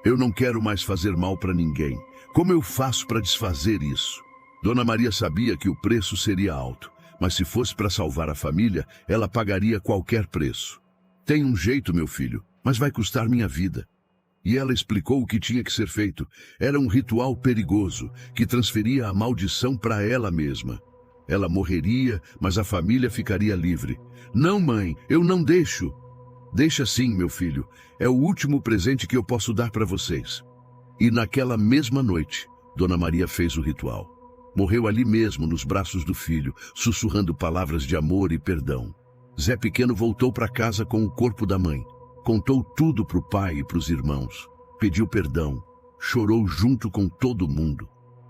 Eu não quero mais fazer mal para ninguém. Como eu faço para desfazer isso? Dona Maria sabia que o preço seria alto, mas se fosse para salvar a família, ela pagaria qualquer preço. Tem um jeito, meu filho, mas vai custar minha vida. E ela explicou o que tinha que ser feito. Era um ritual perigoso, que transferia a maldição para ela mesma. Ela morreria, mas a família ficaria livre. Não, mãe, eu não deixo. Deixa sim, meu filho. É o último presente que eu posso dar para vocês. E naquela mesma noite, Dona Maria fez o ritual. Morreu ali mesmo, nos braços do filho, sussurrando palavras de amor e perdão. Zé Pequeno voltou para casa com o corpo da mãe. Contou tudo para o pai e para os irmãos. Pediu perdão. Chorou junto com todo mundo.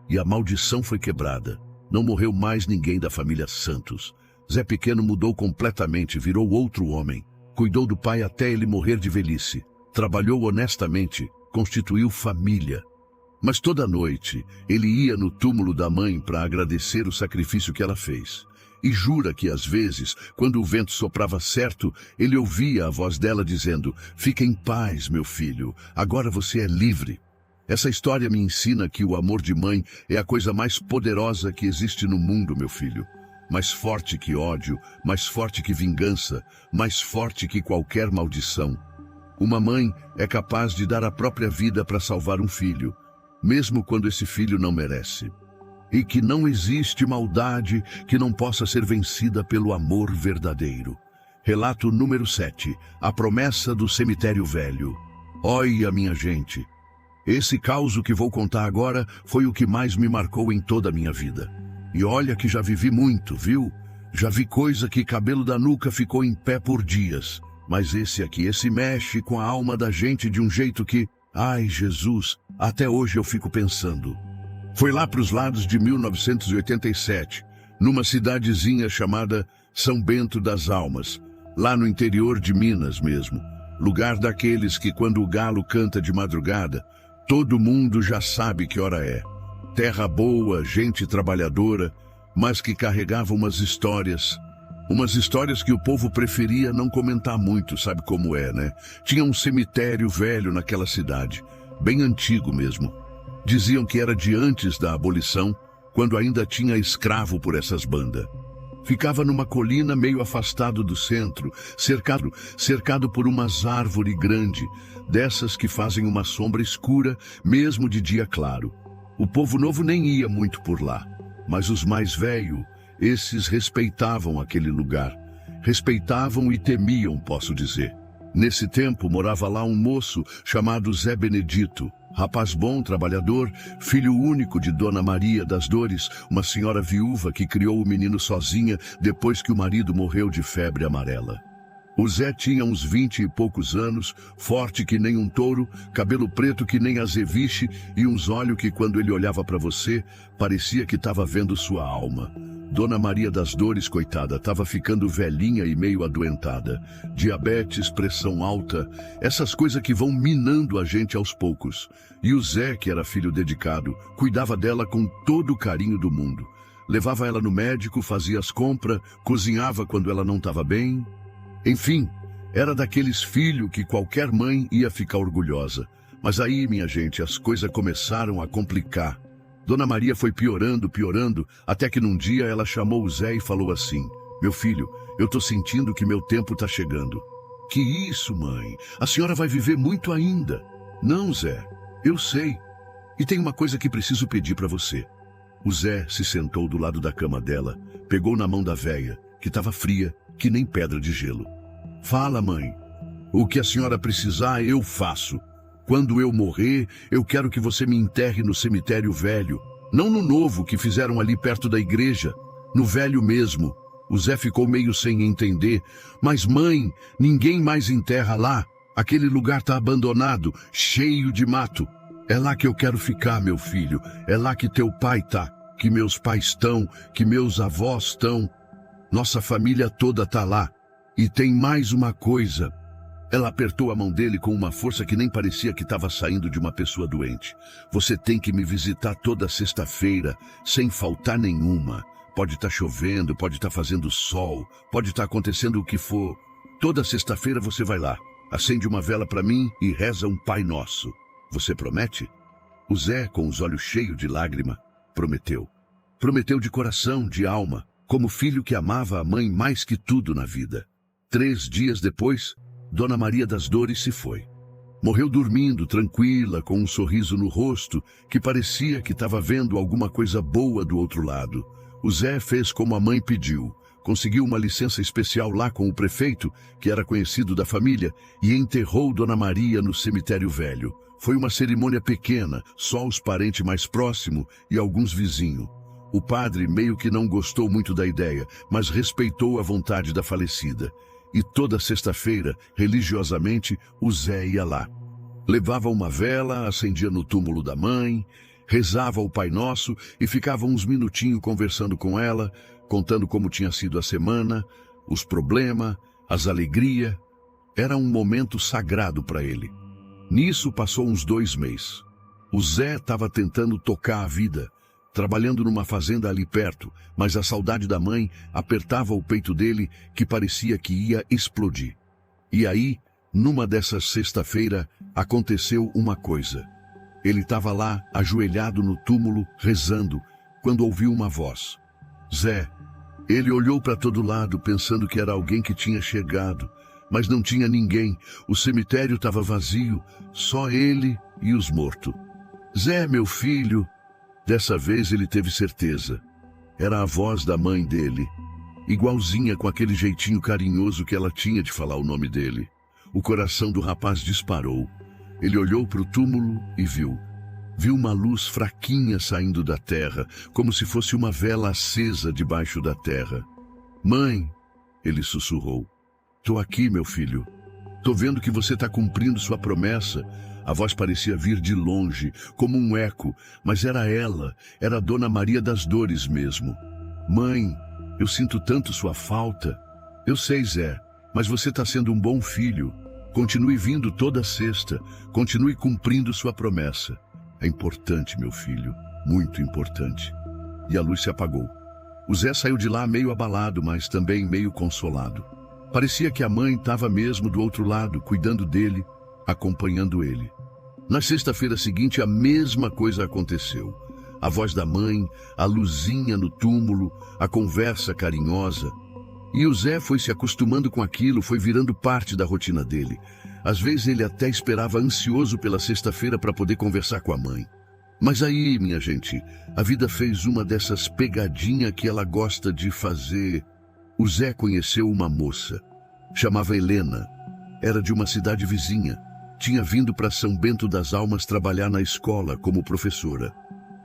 E a maldição foi quebrada. Não morreu mais ninguém da família Santos. Zé Pequeno mudou completamente, virou outro homem. Cuidou do pai até ele morrer de velhice. Trabalhou honestamente, constituiu família. Mas toda noite ele ia no túmulo da mãe para agradecer o sacrifício que ela fez. E jura que às vezes, quando o vento soprava certo, ele ouvia a voz dela dizendo: "Fica em paz, meu filho, agora você é livre." Essa história me ensina que o amor de mãe é a coisa mais poderosa que existe no mundo, meu filho. Mais forte que ódio, mais forte que vingança, mais forte que qualquer maldição. Uma mãe é capaz de dar a própria vida para salvar um filho, mesmo quando esse filho não merece. E que não existe maldade que não possa ser vencida pelo amor verdadeiro. Relato número 7. A promessa do cemitério velho. Olha, minha gente, esse caso que vou contar agora foi o que mais me marcou em toda a minha vida. E olha que já vivi muito, viu? Já vi coisa que cabelo da nuca ficou em pé por dias. Mas esse aqui, esse mexe com a alma da gente de um jeito que, ai Jesus, até hoje eu fico pensando. Foi lá para os lados de 1987, numa cidadezinha chamada São Bento das Almas, lá no interior de Minas mesmo. Lugar daqueles que quando o galo canta de madrugada, todo mundo já sabe que hora é. Terra boa, gente trabalhadora, mas que carregava umas histórias que o povo preferia não comentar muito, sabe como é, né? Tinha um cemitério velho naquela cidade, bem antigo mesmo. Diziam que era de antes da abolição, quando ainda tinha escravo por essas bandas. Ficava numa colina meio afastado do centro, cercado por umas árvores grandes, dessas que fazem uma sombra escura, mesmo de dia claro. O povo novo nem ia muito por lá, mas os mais velhos, esses respeitavam aquele lugar. Respeitavam e temiam, posso dizer. Nesse tempo morava lá um moço chamado Zé Benedito. Rapaz bom, trabalhador, filho único de Dona Maria das Dores, uma senhora viúva que criou o menino sozinha depois que o marido morreu de febre amarela. O Zé tinha uns 20 e poucos anos, forte que nem um touro, cabelo preto que nem azeviche e uns olhos que quando ele olhava para você, parecia que estava vendo sua alma. Dona Maria das Dores, coitada, estava ficando velhinha e meio adoentada. Diabetes, pressão alta, essas coisas que vão minando a gente aos poucos. E o Zé, que era filho dedicado, cuidava dela com todo o carinho do mundo. Levava ela no médico, fazia as compras, cozinhava quando ela não estava bem. Enfim, era daqueles filhos que qualquer mãe ia ficar orgulhosa. Mas aí, minha gente, as coisas começaram a complicar. Dona Maria foi piorando, até que num dia ela chamou o Zé e falou assim: "Meu filho, eu tô sentindo que meu tempo tá chegando." "Que isso, mãe? A senhora vai viver muito ainda." "Não, Zé, eu sei. E tem uma coisa que preciso pedir para você." O Zé se sentou do lado da cama dela, pegou na mão da véia, que estava fria, que nem pedra de gelo. "Fala, mãe. O que a senhora precisar, eu faço. Quando eu morrer, eu quero que você me enterre no cemitério velho. Não no novo que fizeram ali perto da igreja, no velho mesmo." O Zé ficou meio sem entender. "Mas mãe, ninguém mais enterra lá. Aquele lugar tá abandonado, cheio de mato." "É lá que eu quero ficar, meu filho. É lá que teu pai tá, que meus pais estão, que meus avós estão. Nossa família toda tá lá. E tem mais uma coisa." Ela apertou a mão dele com uma força que nem parecia que estava saindo de uma pessoa doente. "Você tem que me visitar toda sexta-feira, sem faltar nenhuma. Pode estar chovendo, pode estar fazendo sol, pode estar acontecendo o que for. Toda sexta-feira você vai lá, acende uma vela para mim e reza um Pai Nosso. Você promete?" O Zé, com os olhos cheios de lágrima, prometeu. Prometeu de coração, de alma, como filho que amava a mãe mais que tudo na vida. 3 dias depois, Dona Maria das Dores se foi. Morreu dormindo, tranquila, com um sorriso no rosto, que parecia que estava vendo alguma coisa boa do outro lado. O Zé fez como a mãe pediu. Conseguiu uma licença especial lá com o prefeito, que era conhecido da família, e enterrou Dona Maria no cemitério velho. Foi uma cerimônia pequena, só os parentes mais próximos e alguns vizinhos. O padre meio que não gostou muito da ideia, mas respeitou a vontade da falecida. E toda sexta-feira, religiosamente, o Zé ia lá. Levava uma vela, acendia no túmulo da mãe, rezava o Pai Nosso e ficava uns minutinhos conversando com ela, contando como tinha sido a semana, os problemas, as alegrias. Era um momento sagrado para ele. Nisso passou uns 2 meses. O Zé estava tentando tocar a vida, trabalhando numa fazenda ali perto, mas a saudade da mãe apertava o peito dele, que parecia que ia explodir. E aí, numa dessas sexta-feira, aconteceu uma coisa. Ele estava lá, ajoelhado no túmulo, rezando, quando ouviu uma voz. Zé. Ele olhou para todo lado, pensando que era alguém que tinha chegado, mas não tinha ninguém. O cemitério estava vazio, só ele e os mortos. Zé, meu filho. Dessa vez ele teve certeza. Era a voz da mãe dele, igualzinha, com aquele jeitinho carinhoso que ela tinha de falar o nome dele. O coração do rapaz disparou. Ele olhou para o túmulo e viu uma luz fraquinha saindo da terra, como se fosse uma vela acesa debaixo da terra. Mãe, ele sussurrou. Tô aqui, meu filho. Tô vendo que você está cumprindo sua promessa. A voz parecia vir de longe, como um eco, mas era ela, era a Dona Maria das Dores mesmo. Mãe, eu sinto tanto sua falta. Eu sei, Zé, mas você está sendo um bom filho. Continue vindo toda sexta, continue cumprindo sua promessa. É importante, meu filho, muito importante. E a luz se apagou. O Zé saiu de lá meio abalado, mas também meio consolado. Parecia que a mãe estava mesmo do outro lado, cuidando dele, acompanhando ele. Na sexta-feira seguinte, a mesma coisa aconteceu. A voz da mãe, a luzinha no túmulo, a conversa carinhosa. E o Zé foi se acostumando com aquilo, foi virando parte da rotina dele. Às vezes ele até esperava ansioso pela sexta-feira para poder conversar com a mãe. Mas aí, minha gente, a vida fez uma dessas pegadinhas que ela gosta de fazer. O Zé conheceu uma moça. Chamava Helena. Era de uma cidade vizinha. Tinha vindo para São Bento das Almas trabalhar na escola como professora.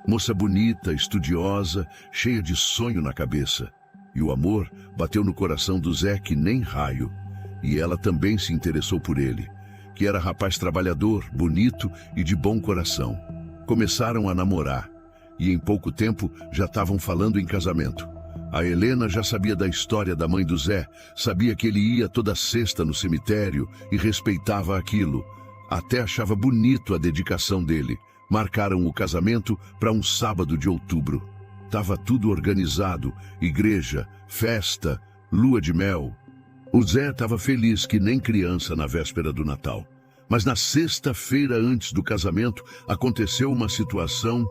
Moça bonita, estudiosa, cheia de sonho na cabeça. E o amor bateu no coração do Zé que nem raio. E ela também se interessou por ele, que era rapaz trabalhador, bonito e de bom coração. Começaram a namorar, e em pouco tempo já estavam falando em casamento. A Helena já sabia da história da mãe do Zé, sabia que ele ia toda sexta no cemitério e respeitava aquilo. Até achava bonito a dedicação dele. Marcaram o casamento para um sábado de outubro. Tava tudo organizado, igreja, festa, lua de mel. O Zé estava feliz que nem criança na véspera do Natal. Mas na sexta-feira antes do casamento, aconteceu uma situação.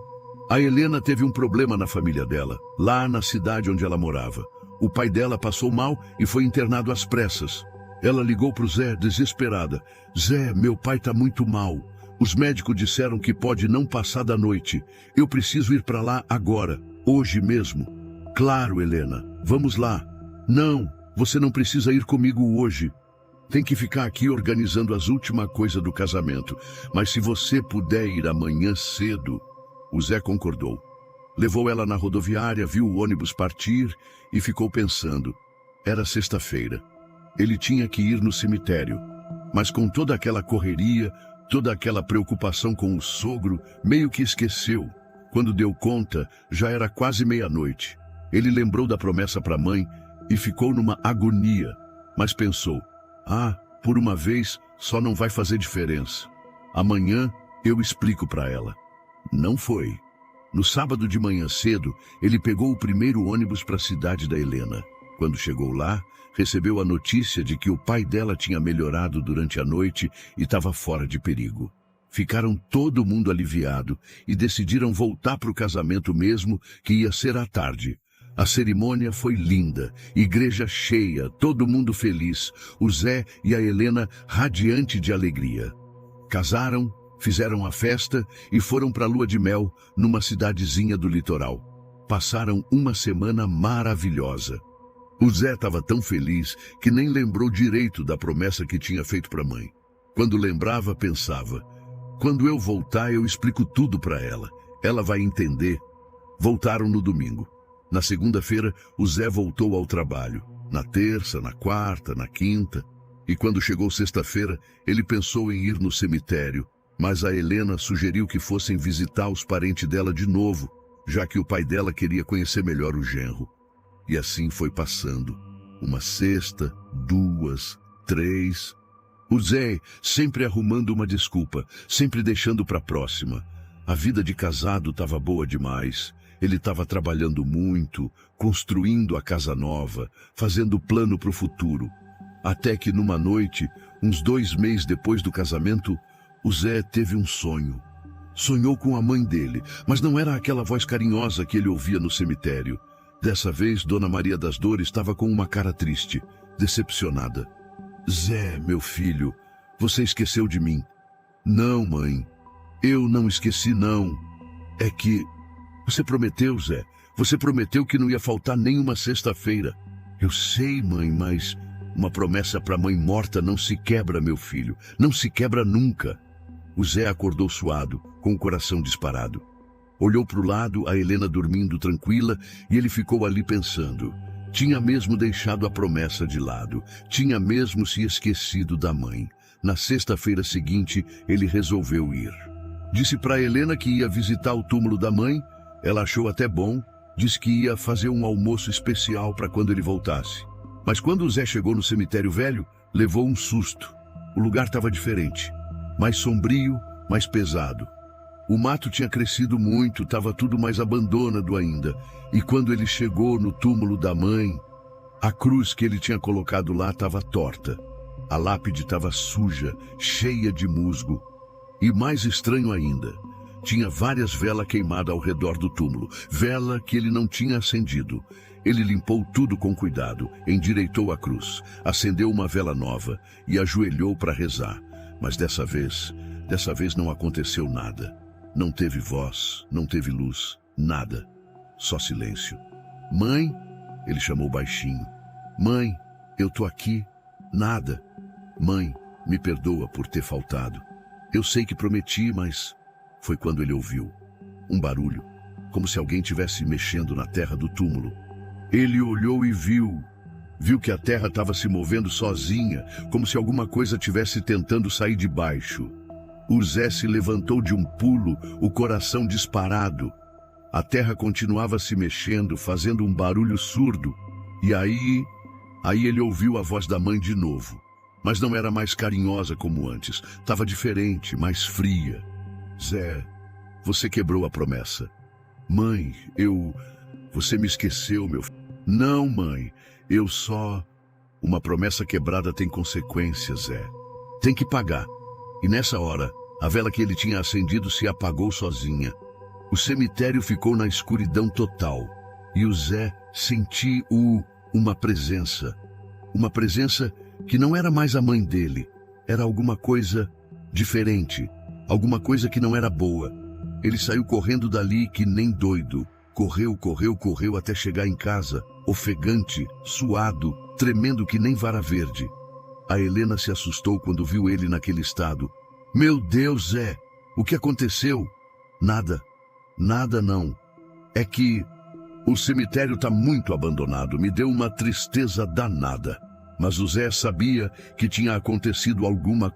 A Helena teve um problema na família dela, lá na cidade onde ela morava. O pai dela passou mal e foi internado às pressas. Ela ligou para o Zé, desesperada. Zé, meu pai está muito mal. Os médicos disseram que pode não passar da noite. Eu preciso ir para lá agora, hoje mesmo. Claro, Helena, vamos lá. Não, você não precisa ir comigo hoje. Tem que ficar aqui organizando as últimas coisas do casamento. Mas se você puder ir amanhã cedo... O Zé concordou. Levou ela na rodoviária, viu o ônibus partir e ficou pensando. Era sexta-feira. Ele tinha que ir no cemitério. Mas com toda aquela correria, toda aquela preocupação com o sogro, meio que esqueceu. Quando deu conta, já era quase meia-noite. Ele lembrou da promessa para a mãe e ficou numa agonia. Mas pensou, por uma vez só não vai fazer diferença. Amanhã eu explico para ela. Não foi. No sábado de manhã cedo, ele pegou o primeiro ônibus para a cidade da Helena. Quando chegou lá, recebeu a notícia de que o pai dela tinha melhorado durante a noite e estava fora de perigo. Ficaram todo mundo aliviado e decidiram voltar para o casamento mesmo, que ia ser à tarde. A cerimônia foi linda, igreja cheia, todo mundo feliz, o Zé e a Helena radiante de alegria. Casaram, fizeram a festa e foram para a lua de mel numa cidadezinha do litoral. Passaram uma semana maravilhosa. O Zé estava tão feliz que nem lembrou direito da promessa que tinha feito para a mãe. Quando lembrava, pensava, quando eu voltar eu explico tudo para ela. Ela vai entender. Voltaram no domingo. Na segunda-feira, o Zé voltou ao trabalho. Na terça, na quarta, na quinta. E quando chegou sexta-feira, ele pensou em ir no cemitério. Mas a Helena sugeriu que fossem visitar os parentes dela de novo, já que o pai dela queria conhecer melhor o genro. E assim foi passando. Uma sexta, duas, três. O Zé sempre arrumando uma desculpa, sempre deixando para a próxima. A vida de casado estava boa demais. Ele estava trabalhando muito, construindo a casa nova, fazendo plano para o futuro. Até que numa noite, uns 2 meses depois do casamento, o Zé teve um sonho. Sonhou com a mãe dele, mas não era aquela voz carinhosa que ele ouvia no cemitério. Dessa vez, Dona Maria das Dores estava com uma cara triste, decepcionada. Zé, meu filho, você esqueceu de mim. Não, mãe, eu não esqueci, não. É que você prometeu, Zé. Você prometeu que não ia faltar nenhuma sexta-feira. Eu sei, mãe, mas uma promessa para mãe morta não se quebra, meu filho. Não se quebra nunca. O Zé acordou suado, com o coração disparado. Olhou para o lado, a Helena dormindo tranquila, e ele ficou ali pensando. Tinha mesmo deixado a promessa de lado. Tinha mesmo se esquecido da mãe. Na sexta-feira seguinte, ele resolveu ir. Disse para Helena que ia visitar o túmulo da mãe. Ela achou até bom. Disse que ia fazer um almoço especial para quando ele voltasse. Mas quando o Zé chegou no cemitério velho, levou um susto. O lugar estava diferente. Mais sombrio, mais pesado. O mato tinha crescido muito, estava tudo mais abandonado ainda. E quando ele chegou no túmulo da mãe, a cruz que ele tinha colocado lá estava torta. A lápide estava suja, cheia de musgo. E mais estranho ainda, tinha várias velas queimadas ao redor do túmulo, vela que ele não tinha acendido. Ele limpou tudo com cuidado, endireitou a cruz, acendeu uma vela nova e ajoelhou para rezar. Mas dessa vez não aconteceu nada. Não teve voz, não teve luz, nada. Só silêncio. Mãe, ele chamou baixinho. Mãe, eu tô aqui. Nada. Mãe, me perdoa por ter faltado. Eu sei que prometi, mas foi quando ele ouviu um barulho, como se alguém estivesse mexendo na terra do túmulo. Ele olhou e viu que a terra estava se movendo sozinha, como se alguma coisa estivesse tentando sair de baixo. O Zé se levantou de um pulo, o coração disparado. A terra continuava se mexendo, fazendo um barulho surdo. E aí ele ouviu a voz da mãe de novo. Mas não era mais carinhosa como antes. Estava diferente, mais fria. Zé, você quebrou a promessa. Mãe, você me esqueceu, meu filho. Não, mãe, eu só... Uma promessa quebrada tem consequências, Zé. Tem que pagar. E nessa hora, a vela que ele tinha acendido se apagou sozinha. O cemitério ficou na escuridão total. E o Zé sentiu uma presença. Uma presença que não era mais a mãe dele. Era alguma coisa diferente. Alguma coisa que não era boa. Ele saiu correndo dali que nem doido. Correu até chegar em casa, ofegante, suado, tremendo que nem vara verde. A Helena se assustou quando viu ele naquele estado. Meu Deus, Zé, o que aconteceu? Nada não. É que o cemitério está muito abandonado, me deu uma tristeza danada. Mas o Zé sabia que tinha acontecido alguma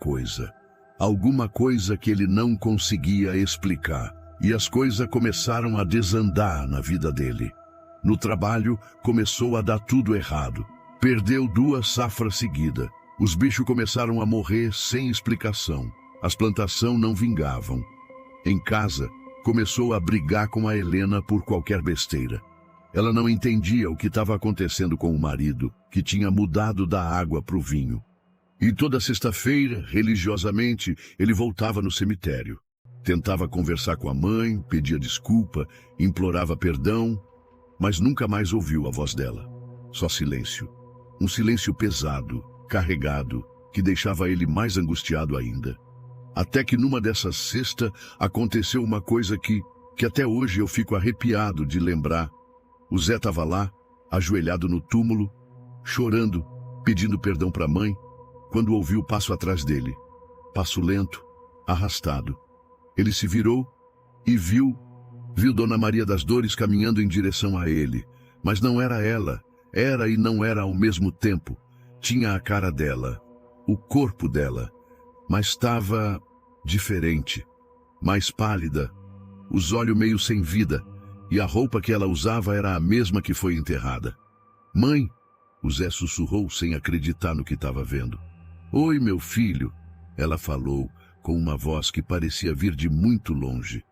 coisa que ele não conseguia explicar. E as coisas começaram a desandar na vida dele. No trabalho, começou a dar tudo errado. Perdeu 2 safras seguidas. Os bichos começaram a morrer sem explicação. As plantações não vingavam. Em casa, começou a brigar com a Helena por qualquer besteira. Ela não entendia o que estava acontecendo com o marido, que tinha mudado da água para o vinho. E toda sexta-feira, religiosamente, ele voltava no cemitério. Tentava conversar com a mãe, pedia desculpa, implorava perdão, mas nunca mais ouviu a voz dela. Só silêncio. Um silêncio pesado, carregado, que deixava ele mais angustiado ainda. Até que numa dessas sextas aconteceu uma coisa que até hoje eu fico arrepiado de lembrar. O Zé estava lá, ajoelhado no túmulo, chorando, pedindo perdão para a mãe, quando ouviu o passo atrás dele. Passo lento, arrastado. Ele se virou e viu Dona Maria das Dores caminhando em direção a ele. Mas não era ela. Era e não era ao mesmo tempo. Tinha a cara dela, o corpo dela, mas estava diferente, mais pálida, os olhos meio sem vida, e a roupa que ela usava era a mesma que foi enterrada. Mãe, o Zé sussurrou sem acreditar no que estava vendo. Oi, meu filho, ela falou, com uma voz que parecia vir de muito longe.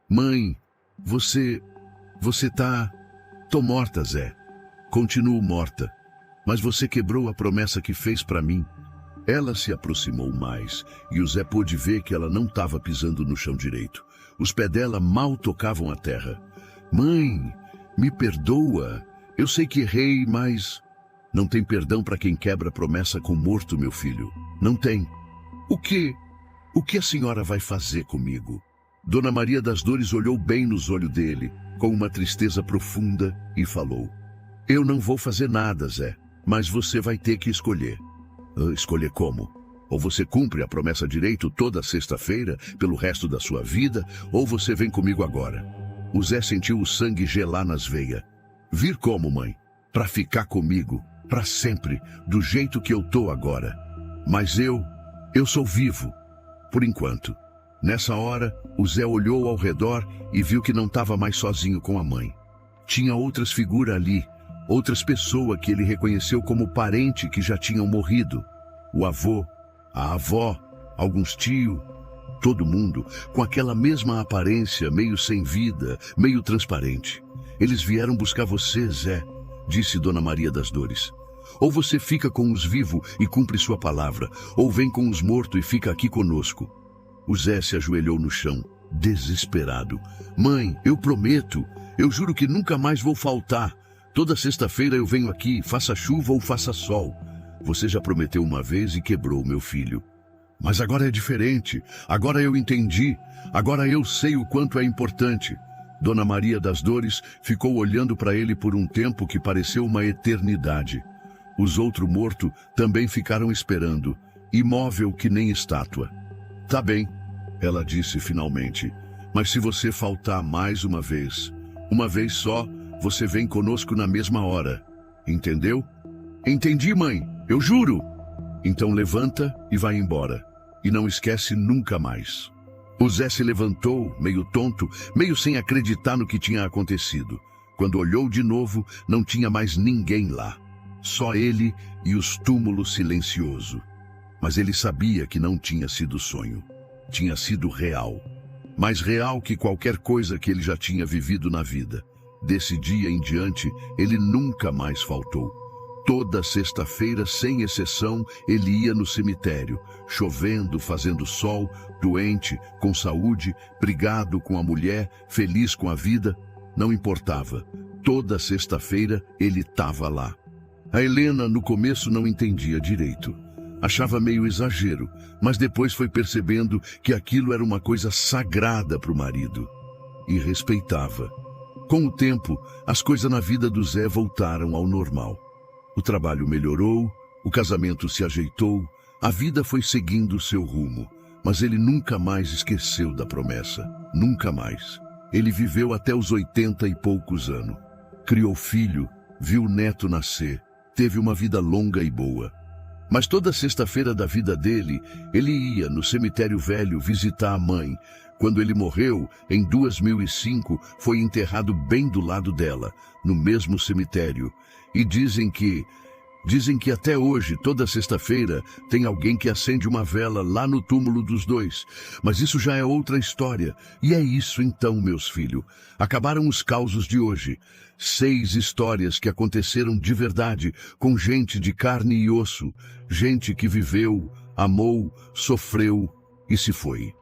Mãe, você tá... Tô morta, Zé. Continuo morta. Mas você quebrou a promessa que fez para mim. Ela se aproximou mais e o Zé pôde ver que ela não estava pisando no chão direito. Os pés dela mal tocavam a terra. Mãe, me perdoa. Eu sei que errei, mas... Não tem perdão para quem quebra promessa com morto, meu filho. Não tem. O que a senhora vai fazer comigo? Dona Maria das Dores olhou bem nos olhos dele, com uma tristeza profunda, e falou: eu não vou fazer nada, Zé, mas você vai ter que escolher. Escolher como? Ou você cumpre a promessa direito toda sexta-feira, pelo resto da sua vida, ou você vem comigo agora. O Zé sentiu o sangue gelar nas veias. Vir como, mãe? Pra ficar comigo, pra sempre, do jeito que eu tô agora. Mas eu sou vivo, por enquanto. Nessa hora, o Zé olhou ao redor e viu que não estava mais sozinho com a mãe. Tinha outras figuras ali, outras pessoas que ele reconheceu como parente que já tinham morrido. O avô, a avó, alguns tios, todo mundo com aquela mesma aparência, meio sem vida, meio transparente. Eles vieram buscar você, Zé, disse Dona Maria das Dores. Ou você fica com os vivos e cumpre sua palavra, ou vem com os mortos e fica aqui conosco. O Zé se ajoelhou no chão, desesperado. Mãe, eu prometo, eu juro que nunca mais vou faltar. Toda sexta-feira eu venho aqui, faça chuva ou faça sol. Você já prometeu uma vez e quebrou, meu filho. Mas agora é diferente, agora eu entendi, agora eu sei o quanto é importante. Dona Maria das Dores ficou olhando para ele por um tempo que pareceu uma eternidade. Os outros mortos também ficaram esperando, imóvel que nem estátua. Tá bem, ela disse finalmente, mas se você faltar mais uma vez só, você vem conosco na mesma hora. Entendeu? Entendi, mãe, eu juro. Então levanta e vai embora. E não esquece nunca mais. O Zé se levantou, meio tonto, meio sem acreditar no que tinha acontecido. Quando olhou de novo, não tinha mais ninguém lá. Só ele e os túmulos silenciosos. Mas ele sabia que não tinha sido sonho. Tinha sido real. Mais real que qualquer coisa que ele já tinha vivido na vida. Desse dia em diante, ele nunca mais faltou. Toda sexta-feira, sem exceção, ele ia no cemitério, chovendo, fazendo sol, doente, com saúde, brigado com a mulher, feliz com a vida. Não importava. Toda sexta-feira ele estava lá. A Helena, no começo, não entendia direito. Achava meio exagero, mas depois foi percebendo que aquilo era uma coisa sagrada para o marido. E respeitava. Com o tempo, as coisas na vida do Zé voltaram ao normal. O trabalho melhorou, o casamento se ajeitou, a vida foi seguindo seu rumo. Mas ele nunca mais esqueceu da promessa. Nunca mais. Ele viveu até os 80 e poucos anos. Criou filho, viu o neto nascer, teve uma vida longa e boa. Mas toda sexta-feira da vida dele, ele ia no cemitério velho visitar a mãe. Quando ele morreu, em 2005, foi enterrado bem do lado dela, no mesmo cemitério. E dizem que até hoje, toda sexta-feira, tem alguém que acende uma vela lá no túmulo dos dois. Mas isso já é outra história. E é isso então, meus filhos. Acabaram os causos de hoje. 6 histórias que aconteceram de verdade, com gente de carne e osso. Gente que viveu, amou, sofreu e se foi.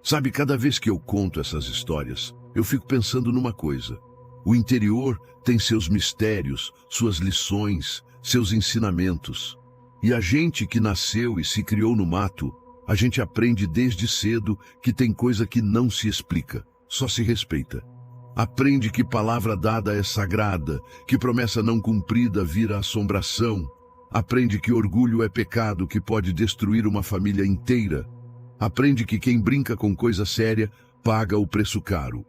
Sabe, cada vez que eu conto essas histórias, eu fico pensando numa coisa. O interior tem seus mistérios, suas lições, seus ensinamentos. E a gente que nasceu e se criou no mato, a gente aprende desde cedo que tem coisa que não se explica, só se respeita. Aprende que palavra dada é sagrada, que promessa não cumprida vira assombração. Aprende que orgulho é pecado que pode destruir uma família inteira. Aprende que quem brinca com coisa séria paga o preço caro.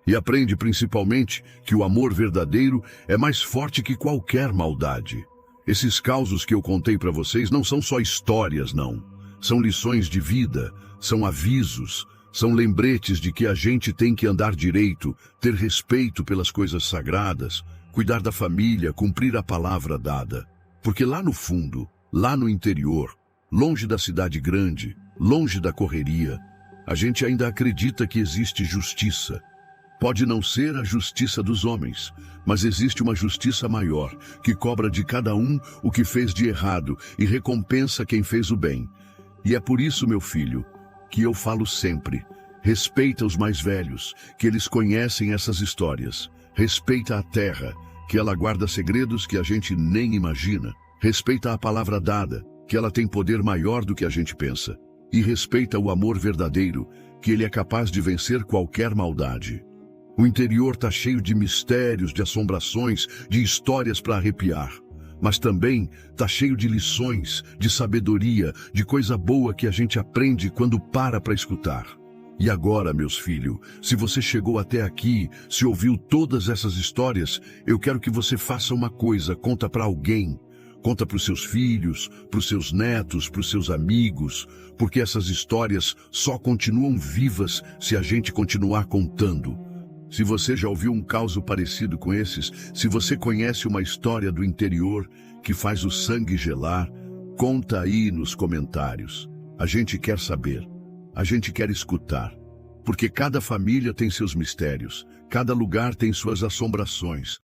E aprende principalmente que o amor verdadeiro é mais forte que qualquer maldade. Esses causos que eu contei para vocês não são só histórias, não. São lições de vida, são avisos, são lembretes de que a gente tem que andar direito, ter respeito pelas coisas sagradas, cuidar da família, cumprir a palavra dada. Porque lá no fundo, lá no interior, longe da cidade grande, longe da correria, a gente ainda acredita que existe justiça, Pode não ser a justiça dos homens, mas existe uma justiça maior, que cobra de cada um o que fez de errado e recompensa quem fez o bem. E é por isso, meu filho, que eu falo sempre: respeita os mais velhos, que eles conhecem essas histórias. Respeita a terra, que ela guarda segredos que a gente nem imagina. Respeita a palavra dada, que ela tem poder maior do que a gente pensa. E respeita o amor verdadeiro, que ele é capaz de vencer qualquer maldade. O interior está cheio de mistérios, de assombrações, de histórias para arrepiar. Mas também está cheio de lições, de sabedoria, de coisa boa que a gente aprende quando para escutar. E agora, meus filhos, se você chegou até aqui, se ouviu todas essas histórias, eu quero que você faça uma coisa: conta para alguém. Conta para os seus filhos, para os seus netos, para os seus amigos, porque essas histórias só continuam vivas se a gente continuar contando. Se você já ouviu um caso parecido com esses, se você conhece uma história do interior que faz o sangue gelar, conta aí nos comentários. A gente quer saber, a gente quer escutar, porque cada família tem seus mistérios, cada lugar tem suas assombrações.